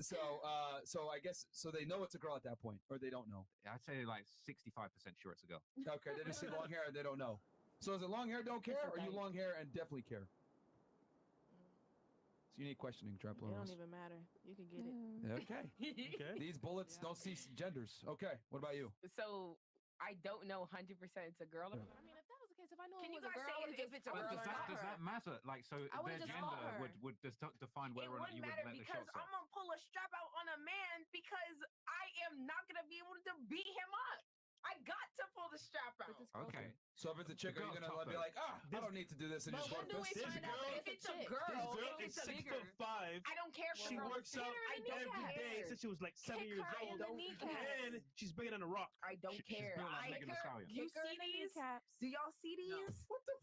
So I guess they know it's a girl at that point, or they don't know. I'd say like 65% sure it's a girl. Okay, they just see long hair and they don't know. So is it long hair don't care, or you long hair and definitely care? It's unique questioning, Trap. It don't even matter. You can get it. Okay. These bullets don't see genders. Okay. What about you? So I don't know 100% it's a girl. I mean, if that was the case, if I knew Can it you was a guys girl, say if it's a girl or Does not? that matter? Like, so I their would've just fought gender her. would define It whether or not wouldn't you would matter let the because shots I'm off. gonna pull a strap out on a man because I am not gonna be able to beat him up. I got to pull the strap out. Okay. So if it's a chick, are you girl's gonna tough, be though. like, I don't need to do this and But just go when to do we fist? find out that If it's a chick? girl, This girl if is it's a 6'5". I don't care if She the girl works is out bigger. I don't every day care. since she was like 7 Kick years her in old. the kneecaps. And she's bigger than a rock. I don't She's care. built like I Megan Thee Stallion. You Kick her see in the these? kneecaps. Do y'all see these? What the?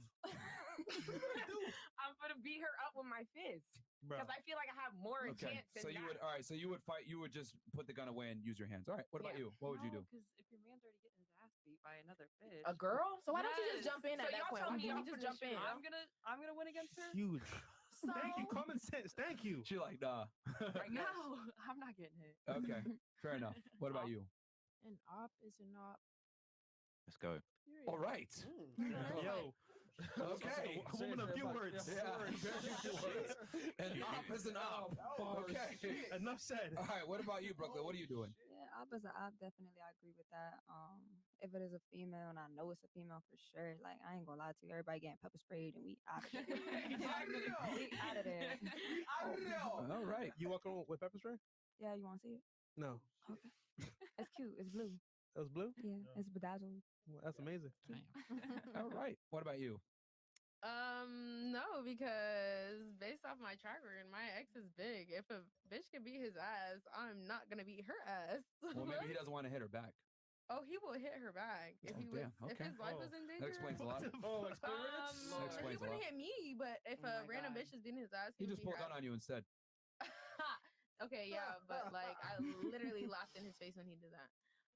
I'm gonna beat her up with my fist Bro. because I feel like I have more Okay. chance than So you that. would So you would fight. You would just put the gun away and use your hands. All right. What about you? What would you do? Because if your man's already getting his ass beat by another bitch, A girl? So why don't you just Yes. jump in So at that y'all point? tell Why me can't y'all you just for jump the in? shoot. I'm gonna win against her. Huge. So Thank you. Common sense. Thank you. She like, nah. Right No, now. I'm not getting hit. Okay. Fair enough. What about you? an op is an op. Let's go. All right. Yo. Okay. A woman of few words. Yeah. Very few words. An op is an op. Okay. Enough said. All right. What about you, Brooklyn? What are you doing? Yeah, op is an op. Definitely, I agree with that. If it is a female and I know it's a female for sure, like I ain't gonna lie to you, everybody getting pepper sprayed and we out of there. We out of there. All right. You walk around with pepper spray? Yeah, you want to see it? No. Okay. It's cute. It's blue. That was blue? Yeah, it's bedazzled. Well, that's amazing. All right. What about you? No, because based off my track record, my ex is big. If a bitch can beat his ass, I'm not gonna beat her ass. Well, maybe he doesn't want to hit her back. Oh, he will hit her back if Oh, he damn, was. okay. If his life was in danger. That explains a lot. Oh, experience? That He explains a wouldn't lot. hit me, but if Oh a my random God. bitch is beating his ass, He would just beat pulled her gun ass. on you instead. Okay, yeah, but like I literally laughed in his face when he did that.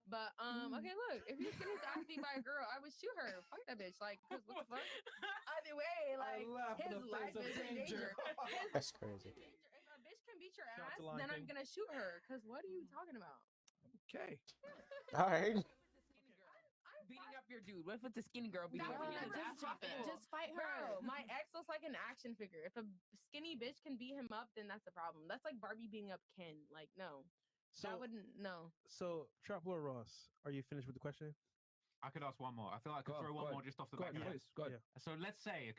But okay, look, if he's getting his ass beat by a girl, I would shoot her. Fuck that bitch. Like, 'cause what the fuck? Either way, like his life is in danger. That's crazy. If a bitch can beat your Shout out ass, to Lion then I'm King. gonna shoot her. 'Cause what are you talking about? Okay. All right. Beating up your dude. What if it's a skinny girl beating That up would your never dude? happen. Just fight her. Bro, my ex looks like an action figure. If a skinny bitch can beat him up, then that's a problem. That's like Barbie beating up Ken. Like, no. So, that wouldn't, no. so Trap Lord Ross, are you finished with the question? I could ask one more. I feel like I could Go throw on, one go more ahead. just off the Go back. ahead, of please. Go ahead. So let's say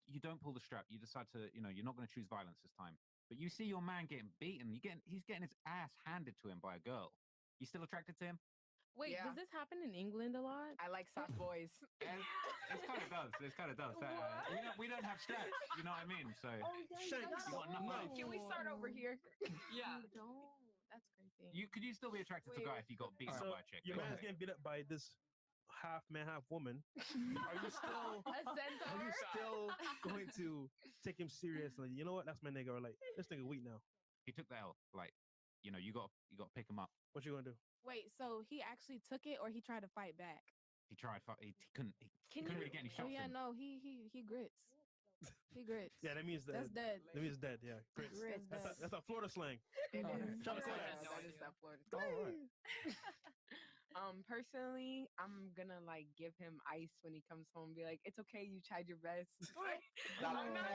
you don't pull the strap. You decide to, you're not going to choose violence this time. But you see your man getting beaten. He's getting his ass handed to him by a girl. You still attracted to him? Wait, Yeah. does this happen in England a lot? I like soft boys. It kind of does. It kind of does. We don't have straps. You know what I mean? So Shanks. You got enough money. Can we start over here? Yeah. Don't. That's crazy. Could you still be attracted to a guy if you got beaten So up by a chick? your Go man's ahead. getting beat up by this half man, half woman. Are you still A centaur? are you still going to take him seriously? You know what? That's my nigga. Or like this nigga weak now. He took the L. Like, you got to pick him up. What you gonna do? Wait, so he actually took it or he tried to fight back? He tried. He couldn't. He couldn't really get any Oh shots yeah, in. no, he grits. He grits. Yeah, that means That's dead. That means dead. Yeah, grits. Grits. That's a Florida slang. It Oh, is. shout out to Yeah, that. that is that Florida. All right. Personally, I'm gonna like give him ice when he comes home. Be like, it's okay, you tried your best. I'm not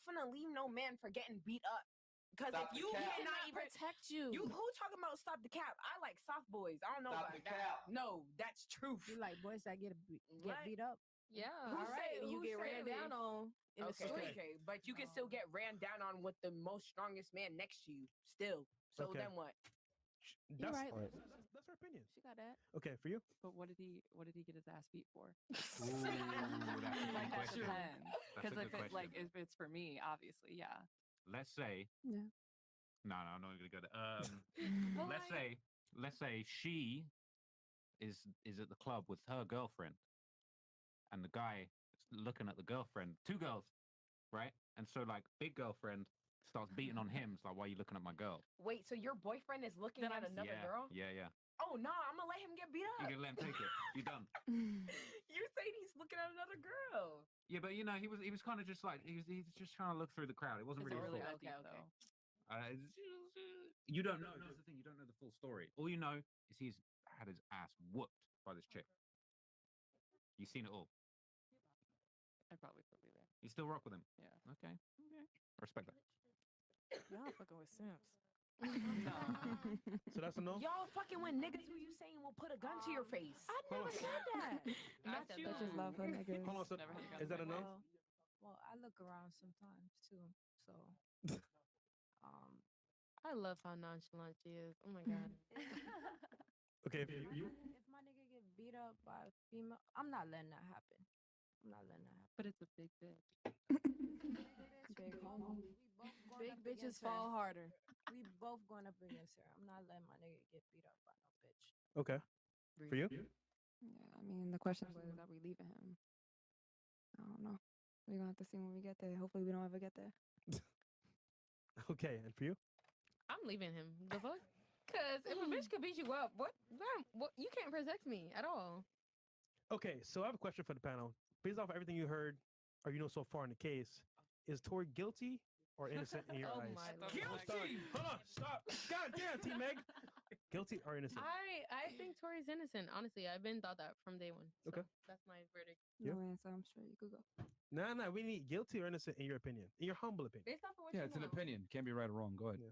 gonna leave no man for getting beat up. Because if you cannot even protect you. who talking about stop the cap? I like soft boys. I don't know Stop about the that. cap. No, that's truth. You like boys that get What? beat up. Yeah. Who All right, said- and you who get said ran we- down on in the Okay, street. okay, but you can still get ran down on with the most strongest man next to you. Still. So Okay. then what? You're right. That's her opinion. She got that. Okay, for you. But what did he get his ass beat for? Ooh, that's a Like good that question. depends. That's a Because good if it question. if it's for me, obviously, yeah. Let's say. Yeah. No, I'm not gonna go there. Well, Let's say she is at the club with her girlfriend, and the guy is looking at the girlfriend. Two girls, right? And so like big girlfriend starts beating on him. It's like, why are you looking at my girl? Wait, so your boyfriend is looking at another yeah, girl? Yeah. Oh no, I'm gonna let him get beat You up. can let him take it. You're done. You're saying he's looking at another girl. Yeah, but he was kind of just like he was just trying to look through the crowd. It wasn't Is it really really full. that deep, Okay. though? You don't know. That's the thing. You don't know the full story. All you know is he's had his ass whooped by this chick. You've seen it all. I'd probably still be there. You still rock with him? Yeah. Okay. Okay. I respect that. Y'all fucking with simps. No. So that's a no. Y'all fucking with niggas who you saying will put a gun to your face. I never said that. Not said you. that. Bitches love her niggas. Hold on. So Never had a gun is that a to my no? face. Well, I look around sometimes too. So, I love how nonchalant she is. Oh my god. Okay. For you? if my nigga get beat up by a female, I'm not letting that happen. I'm not letting that happen. But it's a big bitch. Big homie. We both going Big up bitches against her. fall harder. We both going up against her. I'm not letting my nigga get beat up by no bitch. Okay. For you? Yeah, I mean, the question was, are we leaving him? I don't know. We're gonna have to see when we get there. Hopefully, we don't ever get there. Okay. And for you? I'm leaving him. The fuck? Cause if a bitch could beat you up, what you can't protect me at all. Okay. So I have a question for the panel. Based off everything you heard or you know so far in the case, is Tori guilty or innocent in your Oh eyes? my Guilty. Hold on. Stop. God damn, T Meg. Guilty or innocent? I think Tori's innocent. Honestly, I've been thought that from day one. So Okay. that's my verdict. Yeah. No answer. I'm sure you could go. No. We need guilty or innocent in your opinion, in your humble opinion. Based off of what Yeah, you it's an know. opinion. Can't be right or wrong. Go ahead. Yeah.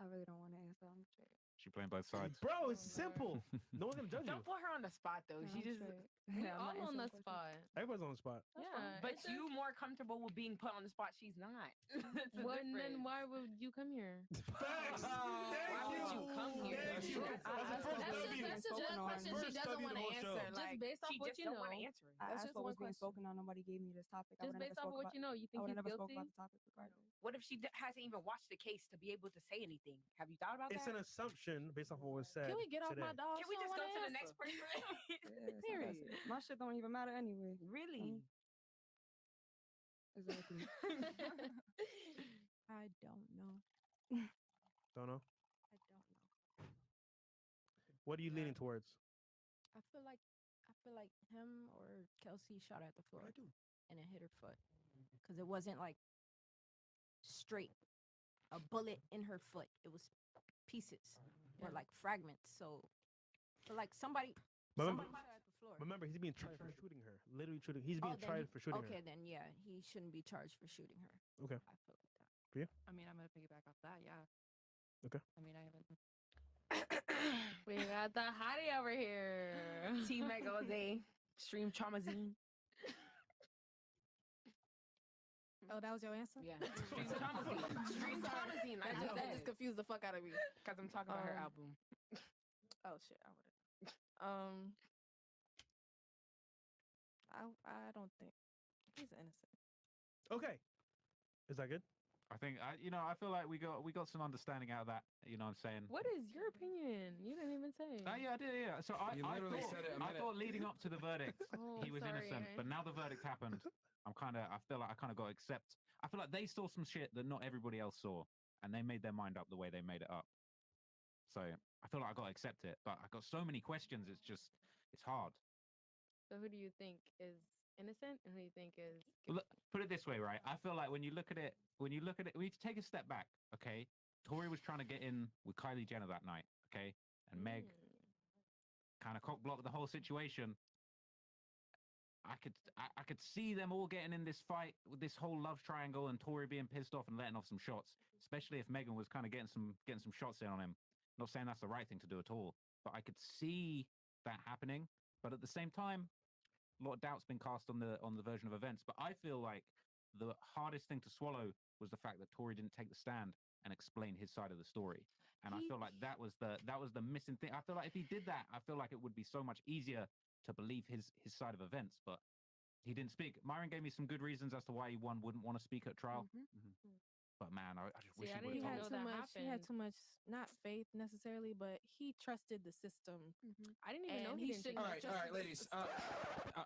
I really don't want to answer. I'm straight. She playing both sides. Bro, it's Oh, Lord. simple. No one's gonna judge Don't you. put her on the spot though. No, She I'm just. straight. We Yeah, I'm all not on the answering questions. spot. Everybody's on the spot. Yeah. But it's you more comfortable with being put on the spot. She's not. That's the Well, and then difference. why would you come here? Facts. Why would you come here? Thank you. That's- That's the first That's W. just a Spoken on. question she First doesn't W want the to whole show. answer. Just based off she what just you don't know. want to answer it. I That's asked just what one was being question. spoken on. Nobody gave me this topic. I Just would have based never off of spoke what about. you know, you I think would he's have never spoke guilty? about the topic regardless. What if she hasn't even watched the case to be able to say anything? Have you thought about It's that? an assumption based off of what was said. Can we get off today. my dog? Can we She don't just go wanna to the answer. next person? Yeah, it's not that Period. serious. My shit don't even matter anyway. Really? Exactly. I don't know. Don't know. I don't know. What are you leaning towards? I feel like him or Kelsey shot at the floor and it hit her foot because it wasn't like straight a bullet in her foot. It was pieces or like fragments. So, but like somebody But shot at the floor. Remember, he's being tried for shooting her. Literally shooting. He's being then tried for shooting okay, her. then yeah, he shouldn't be charged for shooting her. Okay. I feel like that. I mean, I'm gonna piggyback off that. Yeah. Okay. I mean, I haven't. We got the hottie over here. Team Meg all day. Stream Traumazine. Oh, that was your answer? Yeah. Stream Traumazine. Stream Traumazine. I just That just confused the fuck out of me. because I'm talking about her album. Oh shit, I would have. I don't think he's innocent. Okay. Is that good? I think I feel like we got some understanding out of that. You know what I'm saying? What is your opinion? You didn't even say. Yeah, I did. Yeah. So I literally thought, said it a I minute. thought leading up to the verdict, Oh, he was sorry, innocent. I- But now the verdict happened. I feel like I kind of got to accept. I feel like they saw some shit that not everybody else saw, and they made their mind up the way they made it up. So I feel like I got to accept it. But I got so many questions. It's hard. So who do you think is innocent and who do you think is Look, put it this way, right? I feel like when you look at it, we take a step back, okay? Tori was trying to get in with Kylie Jenner that night, okay? And Meg kind of cock blocked the whole situation. I could see them all getting in this fight with this whole love triangle and Tori being pissed off and letting off some shots, especially if Megan was kind of getting some shots in on him. Not saying that's the right thing to do at all, but I could see that happening. But at the same time, a lot of doubt's been cast on the version of events. But I feel like the hardest thing to swallow was the fact that Tori didn't take the stand and explain his side of the story. And I feel like that was the missing thing. I feel like if he did that, I feel like it would be so much easier to believe his side of events. But he didn't speak. Myron gave me some good reasons as to why one wouldn't want to speak at trial. But man, I just wish See, I he would didn't have know told us. that He had happened. too much, not faith necessarily, but he trusted the system. I didn't even know And he he didn't. shouldn't All have right, trusted the ladies. system.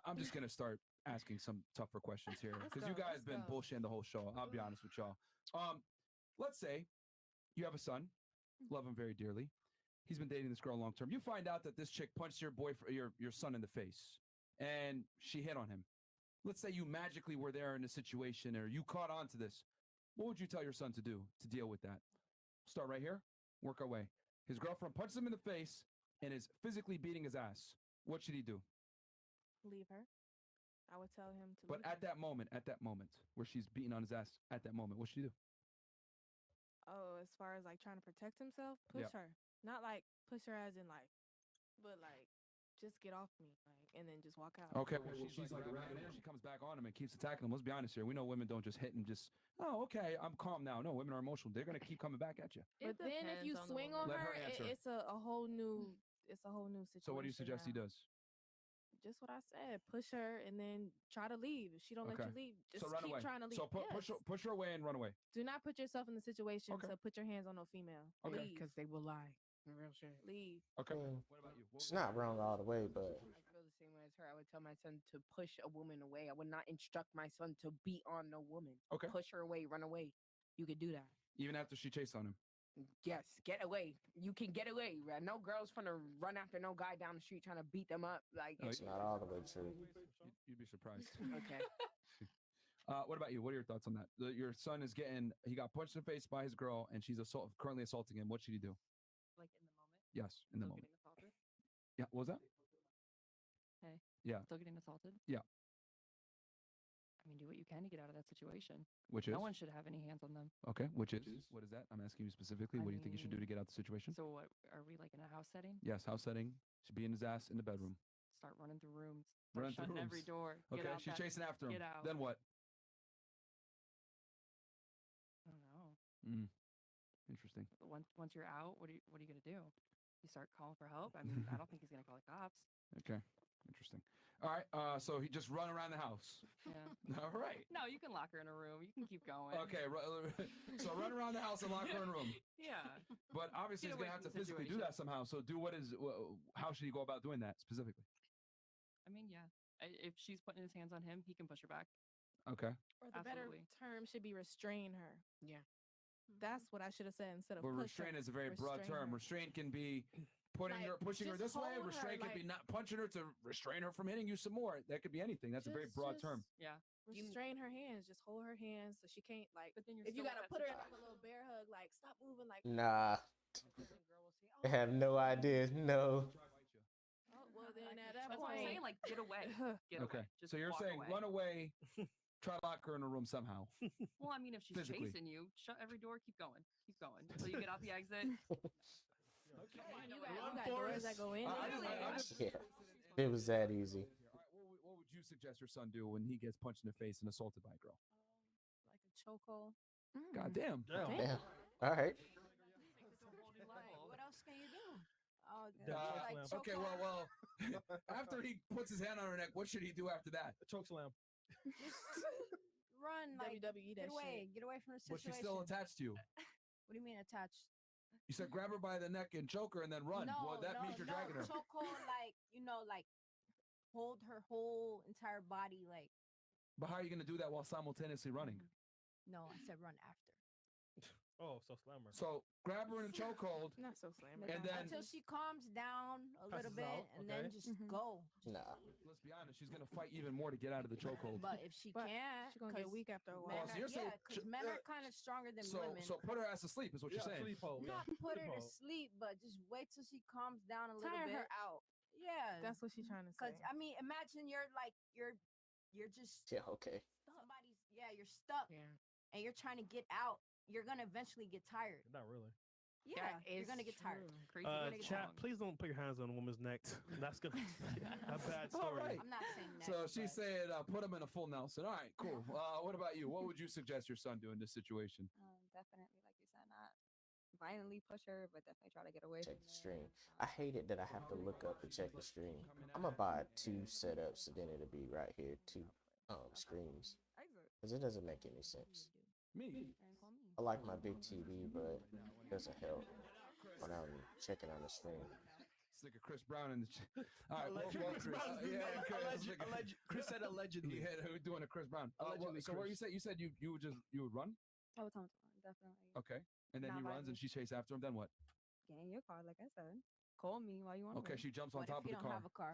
I'm just gonna start asking some tougher questions here because you go, guys let's been go. bullshitting the whole show. I'll be honest with y'all. Let's say you have a son, love him very dearly. He's been dating this girl long term. You find out that this chick punched your son in the face, and she hit on him. Let's say you magically were there in a situation, or you caught on to this. What would you tell your son to do to deal with that? Start right here. Work our way. His girlfriend punches him in the face and is physically beating his ass. What should he do? Leave her. I would tell him to. But leave at that moment where she's beating on his ass, at that moment, what should he do? Oh, as far as like trying to protect himself, push her. Not like push her as in like, but like just get off me, like, and then just walk out. Okay, well, she's like grabbing him. She comes back on him and keeps attacking him. Let's be honest here. We know women don't just hit and just, oh, okay, I'm calm now. No, women are emotional. They're gonna keep coming back at you. But then if you swing on Let her, her answer. it's a whole new situation. So what do you suggest he now. does? Just what I said. Push her and then try to leave. If she don't let you leave, just so run keep away. trying to leave. So push her away and run away. Do not put yourself in the situation Okay. to put your hands on no female. Okay. Leave. Because they will lie. Real shit. Leave. Okay. Mm. What about you? It's not wrong all the way, but I feel the same way as her. I would tell my son to push a woman away. I would not instruct my son to beat on no woman. Okay. Push her away, run away. You could do that. Even after she chased on him. Yes, get away. You can get away. Right? No girl's gonna run after no guy down the street trying to beat them up. Like, Oh, it's not all the way true. You'd be surprised. okay. What about you? What are your thoughts on that? Your son he got punched in the face by his girl, and she's currently assaulting him. What should he do? Like in the moment. Yes, in the Still moment. getting assaulted. Yeah, what was that? Hey. Yeah. Still getting assaulted. Yeah. I mean, do what you can to get out of that situation. Which is? No one should have any hands on them. Okay, which is? What is that? I'm asking you specifically. What do you think you should do to get out of the situation? So what, are we like in a house setting? Yes, house setting. Should be in his ass in the bedroom. Start running through rooms. Running Start through shutting every rooms. door. Okay, Get out she's that- chasing after him. Get out. Then what? I don't know. Interesting. But once you're out, what are you gonna do? You start calling for help? I mean, I don't think he's gonna call the cops. Okay, interesting. All right, so he just run around the house. Yeah. All right. No, you can lock her in a room. You can keep going. Okay, so run around the house and lock her in a room. Yeah. But obviously he's Get away gonna have to from the physically do situation. that somehow. So how should he go about doing that specifically? I mean, yeah. If she's putting his hands on him, he can push her back. Okay. Or the better Absolutely. term should be restrain her. Yeah. That's what I should have said instead of But push restrain her. is a very broad Restrain term. her. Restrain can be pushing her just this way. hold her, Restrain can be like- not punching her to restrain her from hitting you some more. That could be anything. That's a very broad term. Yeah. Restrain her hands. Just hold her hands so she can't like. But then you're If you still gotta at put her in that like a little bear hug, like stop moving, like. Nah, the girl will say, I have no idea. No. Oh, well then at that That's what I'm point. saying. Like, get away. Get Okay. away. Just So you're walk saying away. run away, try to lock her in a room somehow. Well, I mean, if she's Physically. chasing you, shut every door. Keep going. Keep going until you get out the exit. You got doors that go in. Yeah, it was that easy. All right, what would you suggest your son do when he gets punched in the face and assaulted by a girl? Like a chokehold. God damn. Damn. All right. What else can you do? Oh, Okay, well, after he puts his hand on her neck, what should he do after that? A choke slam. run, like WWE that get away, shit. get away from the But situation. she's still attached to you. What do you mean attached? You said grab her by the neck and choke her and then run. No, Well, that no, means you're no. dragging her. Chokehold, like like hold her whole entire body, like. But how are you going to do that while simultaneously running? No, I said run after. Oh, so slammer. So grab her in a chokehold. Not so slammer. And then- until she calms down a little Passes bit, out, and okay. then just go. Nah. Let's be honest, she's going to fight even more to get out of the chokehold. But if she But can't, she's gonna get 'cause weak after a while. Men so are, you're saying because men are kind of stronger than women. So put her ass to sleep is what you're saying. Sleep hold. Not put her to sleep, but just wait till she calms down a little Tire bit. her out. Yeah, That's what she's trying to say. because I mean, imagine you're just Yeah. Okay. you're stuck, Yeah. and you're trying to get out. You're gonna eventually get tired. Not really. Yeah, That you're is gonna get tired. true. Crazy. You're gonna get Chat, wrong. please don't put your hands on a woman's neck. That's gonna a bad All story. right. I'm not saying that. So she's but, saying put him in a full Nelson. All right, cool. What about you? What would you suggest your son do in this situation? Definitely, like you said, not violently push her, but definitely try to get away Check from the there. stream. I hate it that I have to look up to check the stream. I'm gonna buy 2 setups and then it'll be right here, 2 screens. Because it doesn't make any sense. Me. I like my big TV, but it doesn't help when I'm checking on the stream. It's like a Chris Brown in the. All right, Allegedly. well, Chris. Yeah, Chris. Chris said allegedly. Yeah, who's doing a Chris Brown? Allegedly, So what Chris. you said? You said you would run? I would tell him to run, definitely. Okay, and then Not he runs and violently. she chases after him. Then what? Get in your car, like I said. Call me while you want. Okay, she jumps on what top if of you the don't car. have a car?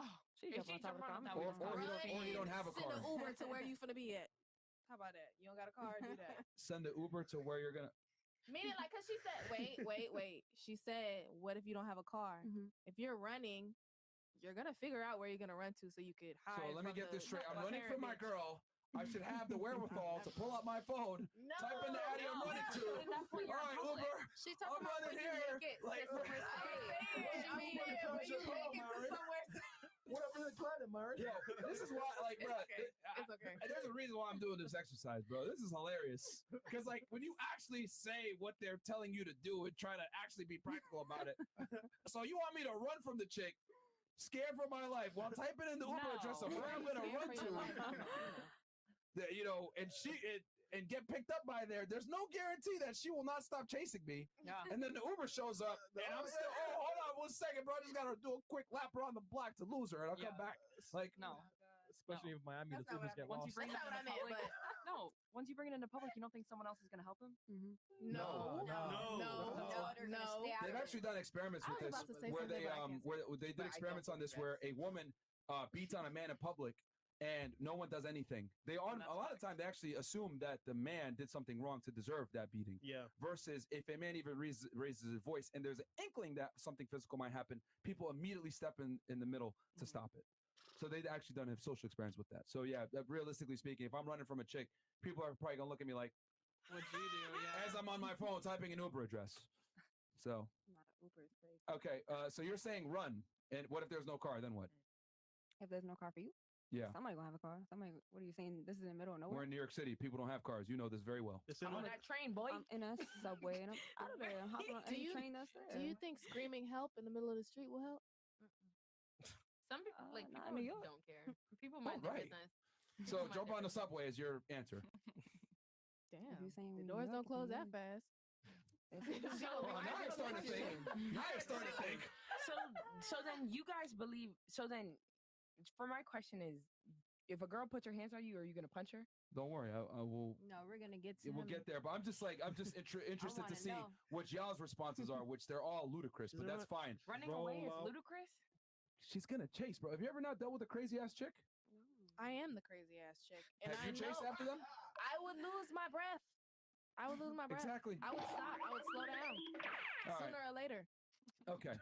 Oh, she If jumped she on top of the jump car. on Now top we of just the talking Or about he don't have a Send car. an Uber to where you finna be at. How about that? You don't got a car? Do that. Send the Uber to where you're gonna. Meaning, like, cause she said, wait. She said, what if you don't have a car? If you're running, you're gonna figure out where you're gonna run to so you could hide. So let me get this straight. I'm running from my girl. I should have the wherewithal to pull out my phone, type in the alley I'm running to. All right, Uber. She's talking I'm about running when you here. make it Like, to somewhere whatever the planet, Mars. Yo, this is why, like, bro. It's okay. There's a reason why I'm doing this exercise, bro. This is hilarious. Because, like, when you actually say what they're telling you to do and try to actually be practical about it. So you want me to run from the chick, scared for my life, while typing in the Uber address of where I'm going to run to. You know, and get picked up by there. There's no guarantee that she will not stop chasing me. Yeah. And then the Uber shows up, and I'm still. Oh, hold on 1 second, bro. I just gotta do a quick lap around the block to lose her, and I'll come back. Like, No. Especially if Miami, the Ubers get Once lost. you bring it into public, no. Once you bring it into public, you don't think someone else is going to help them? No. They've actually done experiments with this, where they did experiments on this, where a woman beats on a man in public, and no one does anything. A lot of time they actually assume that the man did something wrong to deserve that beating. Yeah. Versus if a man even raises his voice and there's an inkling that something physical might happen, people immediately step in the middle to stop it. So they've actually done a social experiments with that. So yeah, realistically speaking, if I'm running from a chick, people are probably gonna look at me like, "What'd you do?" Yeah. As I'm on my phone typing an Uber address. So. Not an Uber is crazy. Okay. So you're saying run, and what if there's no car? Then what? If there's no car for you, Yeah. somebody gonna have a car. Somebody. What are you saying? This is in the middle of nowhere. We're in New York City. People don't have cars. You know this very well. I'm on that train, boy. I'm in a subway and I'm out of there. I'm hopping on any train that's there. Do you think screaming help in the middle of the street will help? Some people like not in New people York. don't care. People mind their business. So jump on the subway is your answer. Damn. If you're saying The New doors York, don't close then that fast. Well, now you're starting to think. Now you're starting to think. So then you guys believe. So then, for my question is, if a girl puts her hands on you, are you gonna punch her? Don't worry, I will. No, we're gonna get to We'll him. get there, but I'm just interested to wanna see know. what y'all's responses are, which they're all ludicrous, but that's fine. Running away is ludicrous. She's gonna chase, bro. Have you ever not dealt with a crazy ass chick? I am the crazy ass chick, and Have you chased after them? I would lose my breath. I would lose my breath. Exactly. I would stop. I would slow down. All Sooner right. or later, Okay.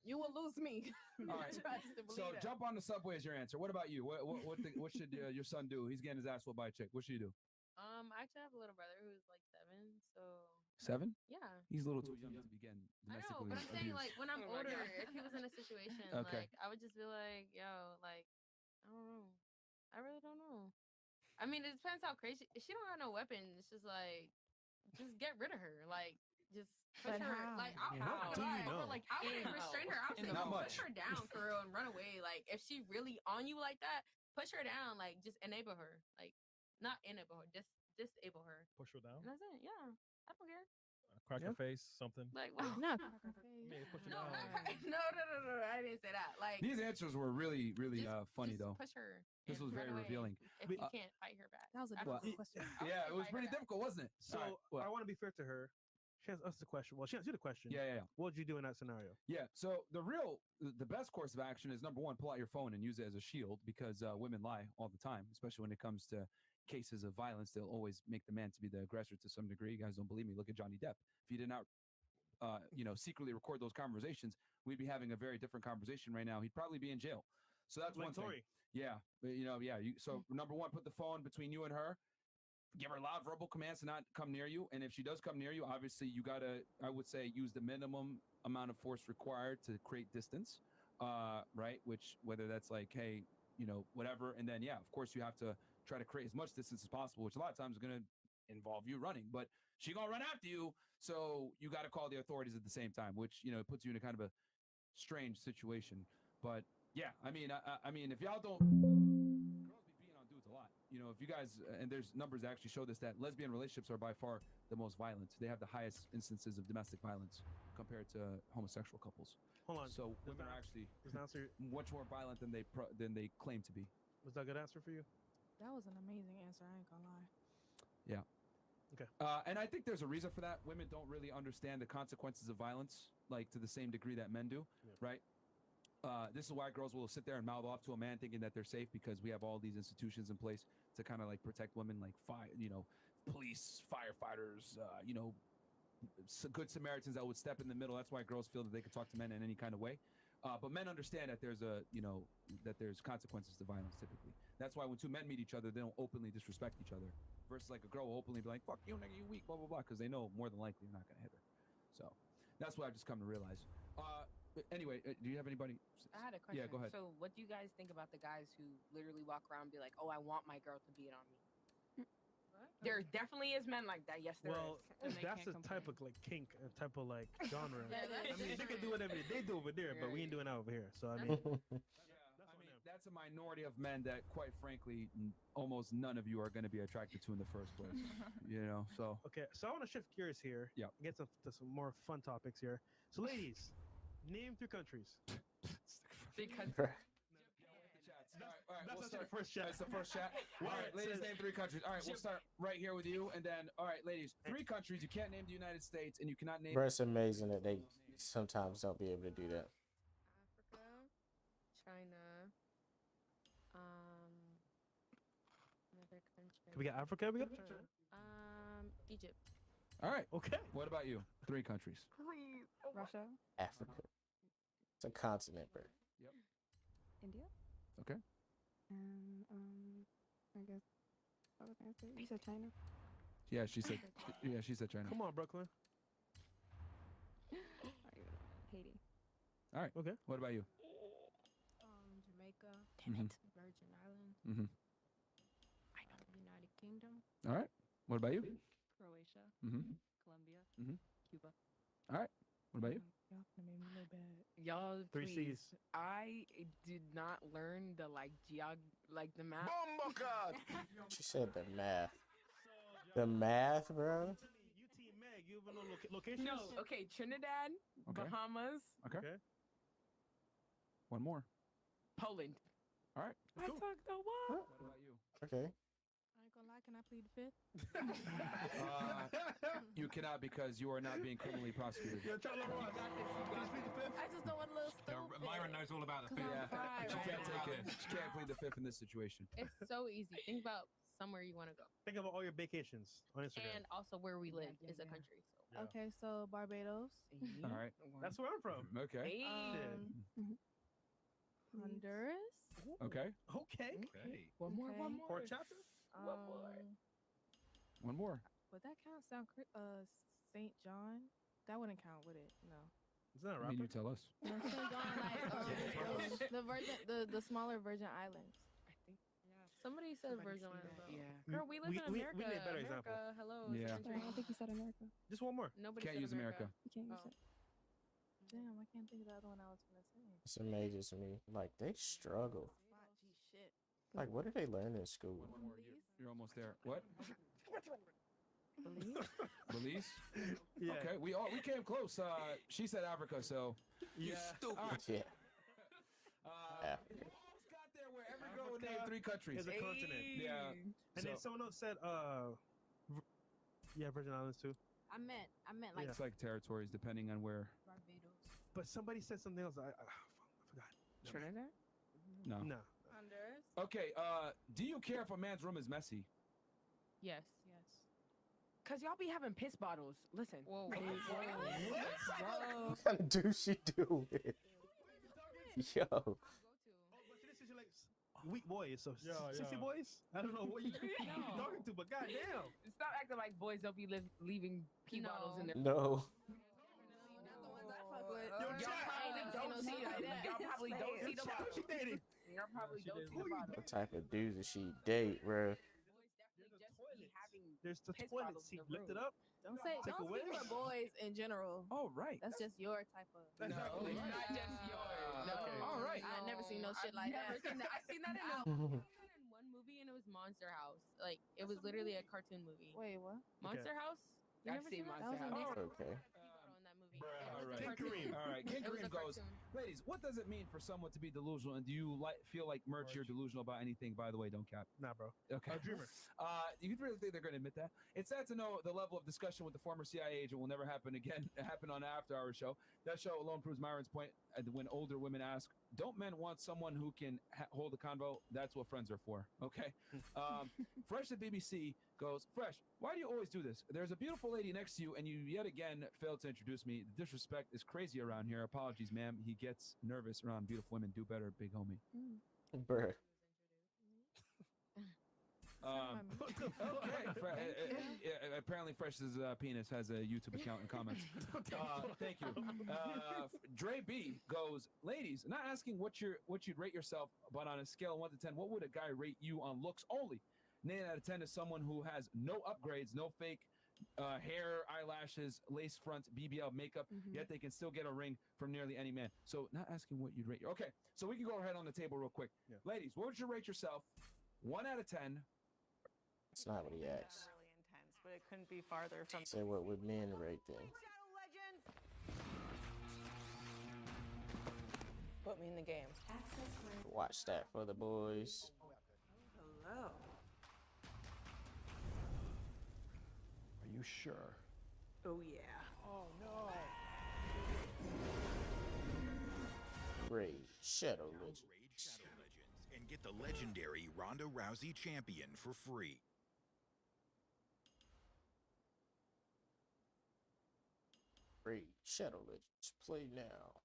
you will lose me. All right. Trust and So believe that. jump on the subway is your answer. What about you? What should your son do? He's getting his ass whooped by a chick. What should he do? I actually have a little brother who's like 7, so 7? yeah. He's a little too young to begin I know, domestically but I'm saying abused. like when I'm Oh my older, God. if he was in a situation, Okay. like I would just be like, yo, like I don't know, I really don't know. I mean, it depends how crazy. If she don't have no weapon, it's just like, just get rid of her, like. Just push But her, how? like I'll, Yeah, I'll, how do you like, know? like I wouldn't restrain her. I'll say Not push much. her down for real and run away. Like if she really on you like that, push her down. Like just enable her. Like not enable her, just disable her. Push her down. And that's it. Yeah, I don't care. Crack her face, something. Like what? Not Maybe push her No, down. no. I didn't say that. Like These answers were really, really just- funny just though. Push her. This and was run very away revealing. If you can't fight her back. That was a I- difficult question. Yeah, it was fight pretty her back. difficult, wasn't it? So All right, what? I want to be fair to her. She has us the question. Well, she asked you the question. Yeah. What would you do in that scenario? Yeah. So the best course of action is number one, pull out your phone and use it as a shield because women lie all the time, especially when it comes to cases of violence. They'll always make the man to be the aggressor to some degree. You guys don't believe me? Look at Johnny Depp. If he did not, secretly record those conversations, we'd be having a very different conversation right now. He'd probably be in jail. So that's Like one thing. Tory. Yeah. So number one, put the phone between you and her. Give her loud verbal commands to not come near you. And if she does come near you, obviously you got to, I would say, use the minimum amount of force required to create distance, right? Which, whether that's like, hey, whatever. And then, yeah, of course, you have to try to create as much distance as possible, which a lot of times is going to involve you running. But she going to run after you. So you got to call the authorities at the same time, which, it puts you in a kind of a strange situation. But yeah, I mean, if y'all don't... Girls be beating on dudes a lot. If you guys, and there's numbers that actually show this, that lesbian relationships are by far the most violent. They have the highest instances of domestic violence compared to homosexual couples. Hold on. So women are actually Does that answer? much more violent than they claim to be. Was that a good answer for you? That was an amazing answer. I ain't gonna lie. Yeah. Okay. And I think there's a reason for that. Women don't really understand the consequences of violence, like to the same degree that men do, right? This is why girls will sit there and mouth off to a man thinking that they're safe because we have all these institutions in place to kind of like protect women, like police, firefighters, good Samaritans that would step in the middle. That's why girls feel that they can talk to men in any kind of way. But men understand that there's consequences to violence typically. That's why when two men meet each other, they don't openly disrespect each other. Versus like a girl will openly be like, "Fuck you, nigga, you weak," blah blah blah, because they know more than likely you're not gonna hit her. So that's what I've just come to realize. Anyway, do you have anybody? I had a question. Yeah, go ahead. So, what do you guys think about the guys who literally walk around and be like, "Oh, I want my girl to beat on me"? There definitely is men like that. Yes, there is. That's a type of like kink, a type of like genre. I mean, they can do whatever they do over there, but we ain't doing that over here. So I mean, that's a minority of men that, quite frankly, almost none of you are going to be attracted to in the first place. So okay. So I want to shift gears here. Yeah. Get to some more fun topics here. So, ladies, name 3 countries. Because. All right, That's we'll start. the first chat. That's the first chat. All right, ladies, name 3 countries. All right, we'll start right here with you, and then, all right, ladies, 3 countries. You can't name the United States, and you cannot name. Bro, it's amazing that they sometimes don't be able to do that. Africa, China, another country. Can we get Africa? Egypt. All right. Okay. What about you? 3 countries. Please. Russia. Africa. It's a continent, bro. Yep. India. Okay. I guess I was answer. You said China. Yeah, she said. Yeah, she said China. Come on, Brooklyn. Haiti. All right. Okay. What about you? Jamaica. Mhm. Virgin Islands. Mm-hmm. United Kingdom. All right. What about you? Croatia. Mm-hmm. Colombia. Mm-hmm. Cuba. All right. What about you? Y'all gonna make me look bad. Y'all, 3 please. C's. I did not learn the the math. She said the math. The math, bro. UT Meg, you even know locations? No, okay, Trinidad, Okay. Bahamas, Okay. Okay. One more. Poland. All right. I Cool. took the what? What about you? Okay. I ain't gonna lie. Can I plead the fifth? You cannot, because you are not being criminally prosecuted. I just don't want a little stupid. Myron knows all about the food. Yeah. Right, She can't right. take it. She can't plead the fifth in this situation. It's so easy. Think about somewhere you want to go, Think about all your vacations on Instagram. and also where we live is a country. So. Yeah. Okay, so Barbados, All right. That's where I'm from. Okay. Honduras, Okay. Okay. Okay. One more. Port chapter? One more. would that count? St. John? That wouldn't count, would it? No. Is that a I mean, rapper? you tell us. No, St. John, the smaller Virgin Islands. Somebody said Virgin said Islands. that, Though. yeah. Girl, we live in America. We need a better America, example. hello. Yeah. It's a country. I think you said America. Just one more. Nobody Can't said use America. You can't use Oh. it. Damn, I can't think of the other one I was gonna say. It's amazing to me. Like, they struggle. Gee, shit. Like, what did they learn in school? One more. You're almost there. What? Belize? Belize? Yeah. Okay. We came close. She said Africa, so. Yeah. All right. Yeah. We almost got there where every girl would name 3 countries. Is a continent. Yeah. And then someone else said, Virgin Islands too. I meant like It's like territories depending on where. Barbados. But somebody said something else. I forgot. Trinidad? No. No. Honduras? Okay. Do you care if a man's room is messy? Yes. Cause y'all be having piss bottles. Listen. Whoa. What kind of do she do it? Yo. Oh, but this is like weak boys. So sissy boys? I don't know what you talking to, but goddamn. Stop acting like boys don't be leaving pee bottles in their. No. Y'all probably don't see the bottle. Y'all probably don't see the bottle. What type of dudes does she date, bro? There's the piss toilet bottles in seat. the Lift it room. up. Don't Take a speak whiff. for boys in general. Oh, right. That's just your type of. That's No. exactly. It's not just yours. No. Okay. All right. I never seen no shit like that. I've seen that in one movie, and it was Monster House. Like, it was literally a cartoon movie. Wait, what? Monster House? You I've never seen seen that? Monster That was House. on Okay. In that movie. All right. cartoon. All right. King It was Kareem a goes, cartoon. ladies, what does it mean for someone to be delusional? And do you feel like Merch, you're delusional about anything? By the way, don't cap. Nah, bro. Okay. A dreamer. You really think they're going to admit that? It's sad to know the level of discussion with the former CIA agent will never happen again. Happen on the After Hours show. That show alone proves Myron's point. When older women ask, "Don't men want someone who can hold a convo?" That's what friends are for. Okay. Fresh at BBC goes, Fresh, why do you always do this? There's a beautiful lady next to you, and you yet again failed to introduce me. The disrespect is crazy around here. Apologies, ma'am. He gets nervous around beautiful women. Do better, big homie. Bruh. Okay. Apparently, Fresh's penis has a YouTube account and comments. Thank you. Dre B goes, ladies, not asking what you'd rate yourself, but on a scale of 1 to 10, what would a guy rate you on looks only? 9 out of 10 is someone who has no upgrades, no fake hair, eyelashes, lace fronts, BBL makeup, yet they can still get a ring from nearly any man. So not asking what you'd rate. Okay, so we can go ahead on the table real quick. Yeah. Ladies, what would you rate yourself? 1 out of 10. That's not what he asked. Really intense, but it couldn't be farther from. Say what would men rate then? Put me in the game. Watch that for the boys. Hello. Are you sure? Oh yeah. Oh no. Raid Shadow Legends. Raid Shadow Legends and get the legendary Ronda Rousey champion for free. Raid Shadow Legends. Play now.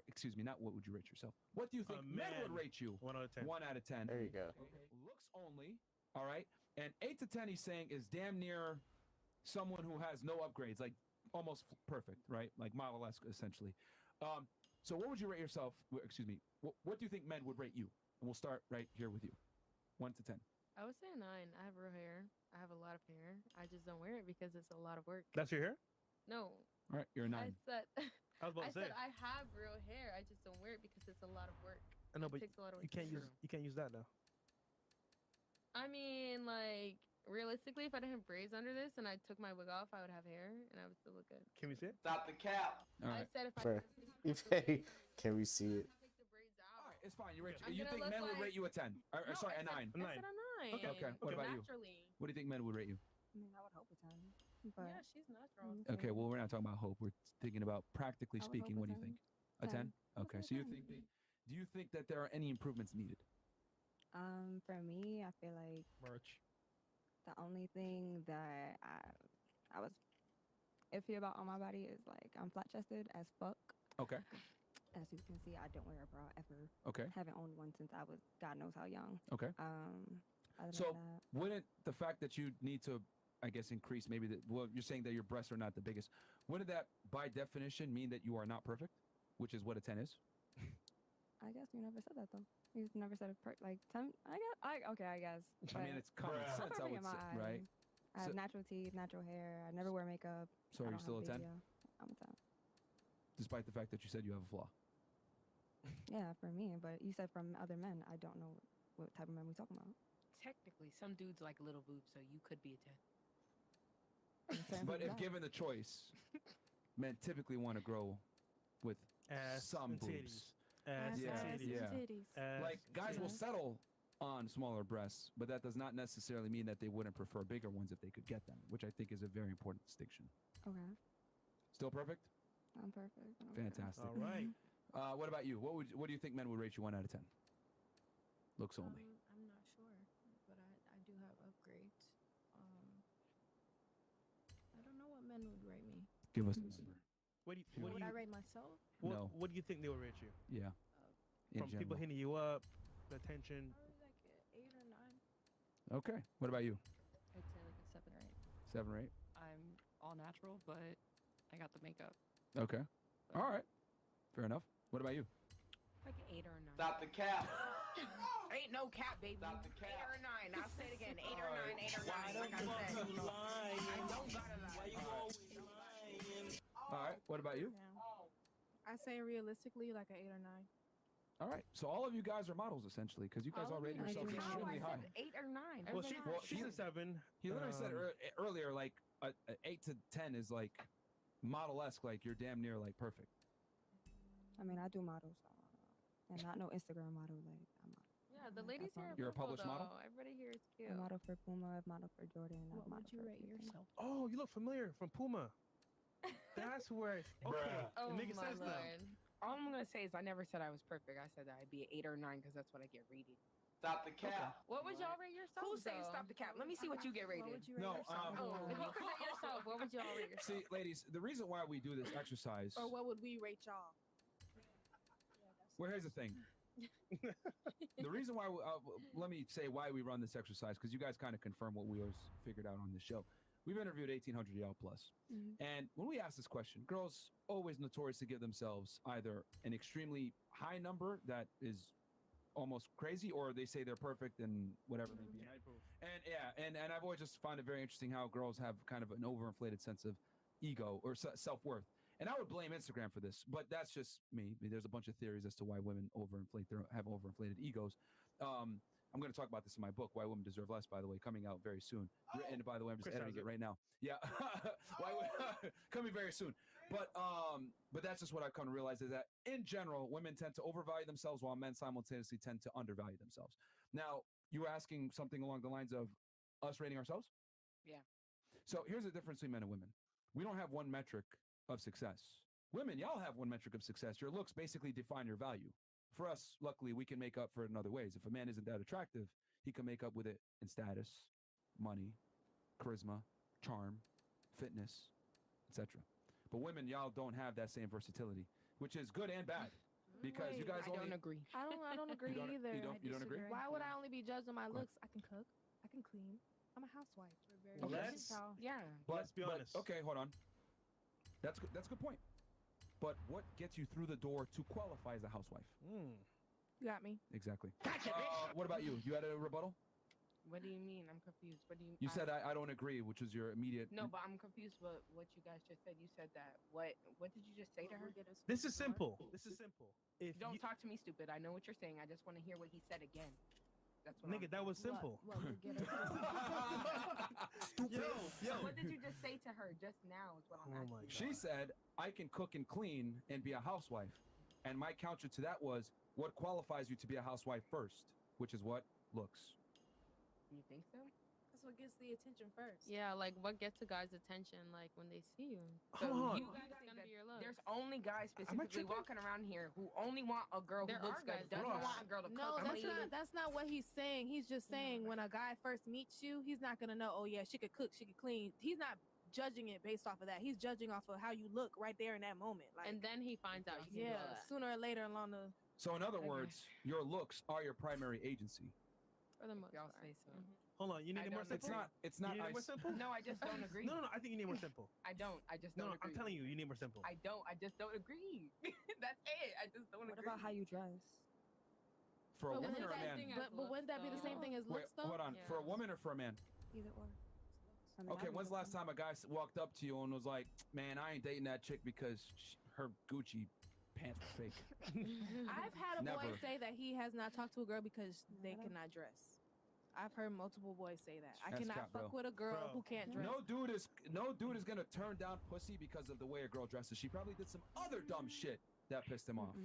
Excuse me, not what would you rate yourself? What do you think men would rate you? 1 out of 10. 1 out of 10. There you go. Looks only. All right. And 8 to 10, he's saying, is damn near someone who has no upgrades, like almost perfect, right? Like model-esque, essentially. So what would you rate yourself? Excuse me. What do you think men would rate you? And we'll start right here with you. 1 to 10. I would say a 9. I have real hair. I have a lot of hair. I just don't wear it because it's a lot of work. That's your hair? No. All right, you're a 9. I said I was about to say. I have real hair. I just don't wear it because it's a lot of work. I know, but it takes a lot of work. you can't use that though. I mean, like realistically, if I didn't have braids under this and I took my wig off, I would have hair and I would still look good. Can we see it? Stop the cap. All right. I said if Fair. Can we see it? All right, it's fine. You think men would rate you a 10? Or, sorry, a 9? I said a 9. Okay. What about you? Naturally. What do you think men would rate you? I mean, I would hope a 10. But Yeah, she's natural. Okay, well, we're not talking about hope. We're thinking about practically I would speaking. hope What do you think? A 10? Okay, so do you think that there are any improvements needed? for me, I feel like Merch. the only thing that I was iffy about on my body is like I'm flat chested as fuck. Okay. As you can see, I don't wear a bra ever. Okay. Haven't owned one since I was God knows how young. Okay. Other So than that, wouldn't the fact that you need to, I guess, increase maybe well, you're saying that your breasts are not the biggest. Wouldn't that, by definition, mean that you are not perfect, which is what a 10 is? I guess you never said that though. You've never said it like 10. I guess. I mean, it's common I'm sense, I perfect would in my say, eyes. right? I have So- natural teeth, natural hair. I never wear makeup. So are I you don't still have a 10? BBL. I'm a 10. Despite the fact that you said you have a flaw. Yeah, for me. But you said from other men. I don't know what type of men we talking about. Technically, some dudes like little boobs, so you could be a 10. But if given the choice, men typically want to grow with Ass some and boobs. titties. Ass yeah, and titties. yeah. Ass Like guys and will titties. settle on smaller breasts, but that does not necessarily mean that they wouldn't prefer bigger ones if they could get them, which I think is a very important distinction. Okay. Still perfect? I'm perfect. I don't care. Fantastic. All right. What about you? What do you think men would rate you 1 out of 10? Looks only. I'm not sure, but I do have upgrades. I don't know what men would rate me. Give us a number. What do Would I you rate myself? No. what do you think they will rate you? Yeah. In From people general. hitting you up, the attention. Probably like an 8 or 9. Okay. What about you? I'd say like a 7 or 8. 7 or 8? I'm all natural, but I got the makeup. Okay. All right. Fair enough. What about you? Like an 8 or a 9. Stop the cap. Ain't no cap, baby. Stop the cap. 8 or a 9. I'll say it again. 8 or 9, 8 or 9. Like I said. I don't gotta lie. All right. What about you? I say realistically, like an 8 or 9. All right. So all of you guys are models essentially, because you guys all rated yourselves extremely high. 8 or 9. Well, she's a 7. He literally said earlier, like 8 to 10 is like model-esque, like you're damn near like perfect. I mean, I do models, and not no Instagram model. Like I'm Yeah, the ladies here. You're a published model? Everybody here is cute. a model for Puma, a model for Jordan. What would you rate yourself? Oh, you look familiar from Puma. That's where. Okay, Oh it makes my sense Lord. now. All I'm gonna say is I never said I was perfect. I said that I'd be an 8 or 9 because that's what I get rated. Stop the cap. What would y'all rate yourself? Who say stop the cap? Let me see what you get rated. What would you No, rate yourself? If you could rate yourself, what would y'all rate yourself? See, ladies, the reason why we do this exercise. Or what would we rate y'all? Well, here's the thing. The reason why, let me say why we run this exercise, because you guys kind of confirm what we always figured out on this show. We've interviewed 1,800 y'all plus. And when we ask this question, girls always notorious to give themselves either an extremely high number that is almost crazy, or they say they're perfect and whatever it may be. And yeah, and I've always just found it very interesting how girls have kind of an overinflated sense of ego or self-worth. And I would blame Instagram for this, but that's just me. There's a bunch of theories as to why women have overinflated egos. I'm going to talk about this in my book, Why Women Deserve Less, by the way, coming out very soon. And by the way, I'm just editing it right now. Yeah, coming very soon. But that's just what I've come to realize is that in general, women tend to overvalue themselves while men simultaneously tend to undervalue themselves. Now, you were asking something along the lines of us rating ourselves? Yeah. So here's the difference between men and women. We don't have one metric of success. Women, y'all have one metric of success. Your looks basically define your value. For us, luckily, we can make up for it in other ways. If a man isn't that attractive, he can make up with it in status, money, charisma, charm, fitness, etc. But women, y'all don't have that same versatility, which is good and bad. Because you guys I don't agree. I don't agree You don't- either. you don't agree? Why would I only be judged on my looks? I can cook. I can clean. I'm a housewife. Yeah. Let's be honest. Okay, hold on. That's a good point. But what gets you through the door to qualify as a housewife? You got me. Exactly. What about you? You had a rebuttal? What do you mean? I'm confused. What do you? You said I don't agree, which was your immediate. No, but I'm confused. What you guys just said? You said that. What did you just say to her? This is simple. This is simple. If Don't you, talk to me stupid. I know what you're saying. I just want to hear what he said again. That's what nigga, that was simple. What would get us Stupid. Yo. What did you just say to her just now? Is what I'm asking. She said, I can cook and clean and be a housewife. And my counter to that was, what qualifies you to be a housewife first? Which is what? Looks. You think so? That's what gets the attention first. Yeah, like what gets a guy's attention, like when they see you. Hold on. You guys is gonna be your looks. There's only guys specifically walking around here who only want a girl who There looks are good. guys that Doesn't do want that. a girl to No, cook. that's not what he's saying. He's just saying when a guy first meets you, he's not gonna know, oh yeah, she could cook, she could clean. He's not judging it based off of that. He's judging off of how you look right there in that moment. Like, And then he finds out you can do all that. sooner or later along the. So in other words, your looks are your primary agency. For the most Y'all part. say so. Hold on, you need it more simple. It's not You need it more simple. No, I just don't agree. No, I think you need more simple. I don't. I just No, don't I'm agree. telling you, you need more simple. I don't. I just don't agree. That's it. I just don't What agree. about how you dress? For a But woman or a wouldn't man? wouldn't that be the same thing as Wait, looks though? hold on. For a woman or for a man? Either or. I mean, Okay, I when's the last time a guy walked up to you and was like, man, I ain't dating that chick because her Gucci pants were fake? I've had a boy Never. say that he has not talked to a girl because they cannot dress. I've heard multiple boys say that. I That's cannot cap, fuck bro. with a girl who can't dress. No dude is gonna turn down pussy because of the way a girl dresses. She probably did some other dumb shit that pissed him off,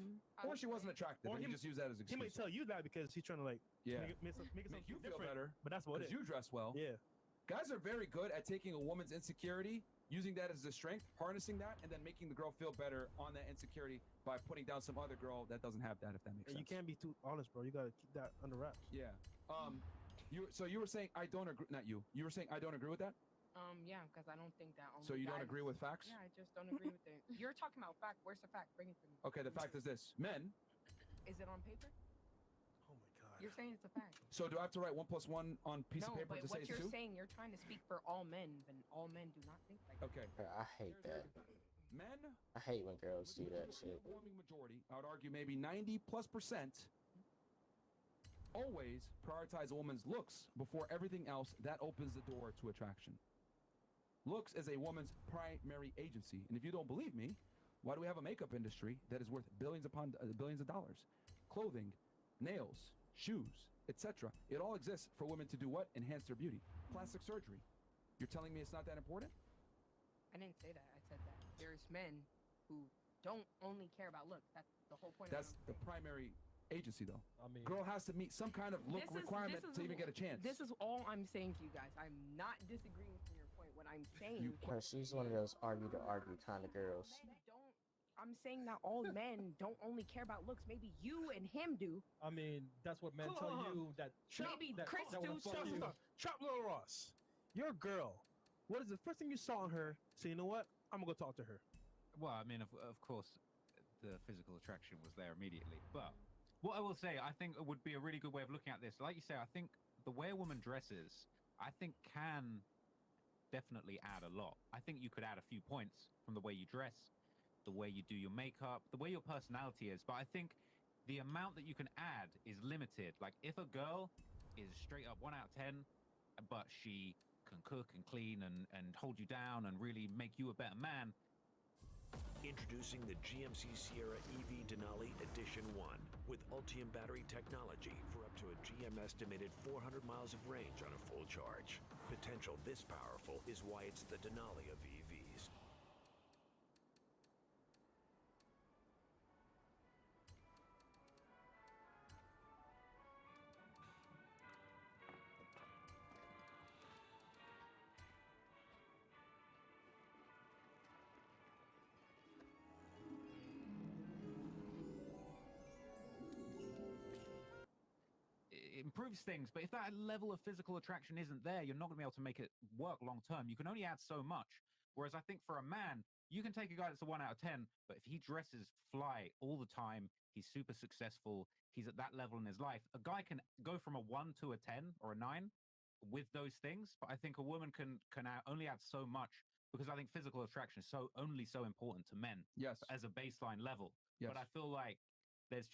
or she wasn't attractive. Or and he he- just used that as an He excuse. might tell you that because he's trying to like Yeah. make it Make you something feel different. better, But that's what it because is. you dress well. Yeah. Guys are very good at taking a woman's insecurity, using that as a strength, harnessing that, and then making the girl feel better on that insecurity by putting down some other girl that doesn't have that. If that makes And sense. you can't be too honest, bro. You gotta keep that under wraps. Yeah. So you were saying I don't agree. Not you. You were saying I don't agree with that. Yeah, because I don't think that. So you don't agree with facts? Yeah, I just don't agree with it. You're talking about fact. Where's the fact? Bring it to me. Okay. The fact is this: men. Is it on paper? Oh my god. You're saying it's a fact. So do I have to write 1 + 1 on a piece No, of paper but to say what it's you're 2? saying, you're trying to speak for all men, and all men do not think like that. Okay. I hate that. Men. I hate when girls do that shit. Overwhelming majority, I would argue maybe 90+%, always prioritize a woman's looks before everything else. That opens the door to attraction. Looks is a woman's primary agency, and if you don't believe me, Why do we have a makeup industry that is worth billions upon billions of dollars? Clothing, nails, shoes, etc. It all exists for women to do what? Enhance their beauty. Plastic surgery. You're telling me it's not that important? I didn't say that. I said that there's men who don't only care about looks. That's the whole point. That's the primary agency, though. I mean, girl has to meet some kind of look requirement to even get a chance. This is all I'm saying to you guys. I'm not disagreeing with your point. What I'm saying, She's one of those argue to argue kind of girls. I'm saying that all men don't only care about looks. Maybe you and him do. I mean, that's what men tell you that. Maybe Chris do too. Chop Little Ross, your girl. What is the first thing you saw in her? So you know what? I'm gonna go talk to her. Well, I mean, of course, the physical attraction was there immediately. But what I will say, I think it would be a really good way of looking at this. Like you say, I think the way a woman dresses, I think can definitely add a lot. I think you could add a few points from the way you dress, the way you do your makeup, the way your personality is. But I think the amount that you can add is limited. Like if a girl is straight up 1 out of 10, but she can cook and clean and hold you down and really make you a better man. Introducing the GMC Sierra EV Denali Edition 1 with Ultium battery technology for up to a GM estimated 400 miles of range on a full charge. Potential this powerful is why it's the Denali of EVs. Improves things, but if that level of physical attraction isn't there, you're not going to be able to make it work long term. You can only add so much. Whereas I think for a man, you can take a guy that's a 1 out of 10, but if he dresses fly all the time, he's super successful, he's at that level in his life, a guy can go from a 1 to a 10 or a 9 with those things. But I think a woman can only add so much, because I think physical attraction is only so important to men. Yes. As a baseline level. Yes. But I feel like it's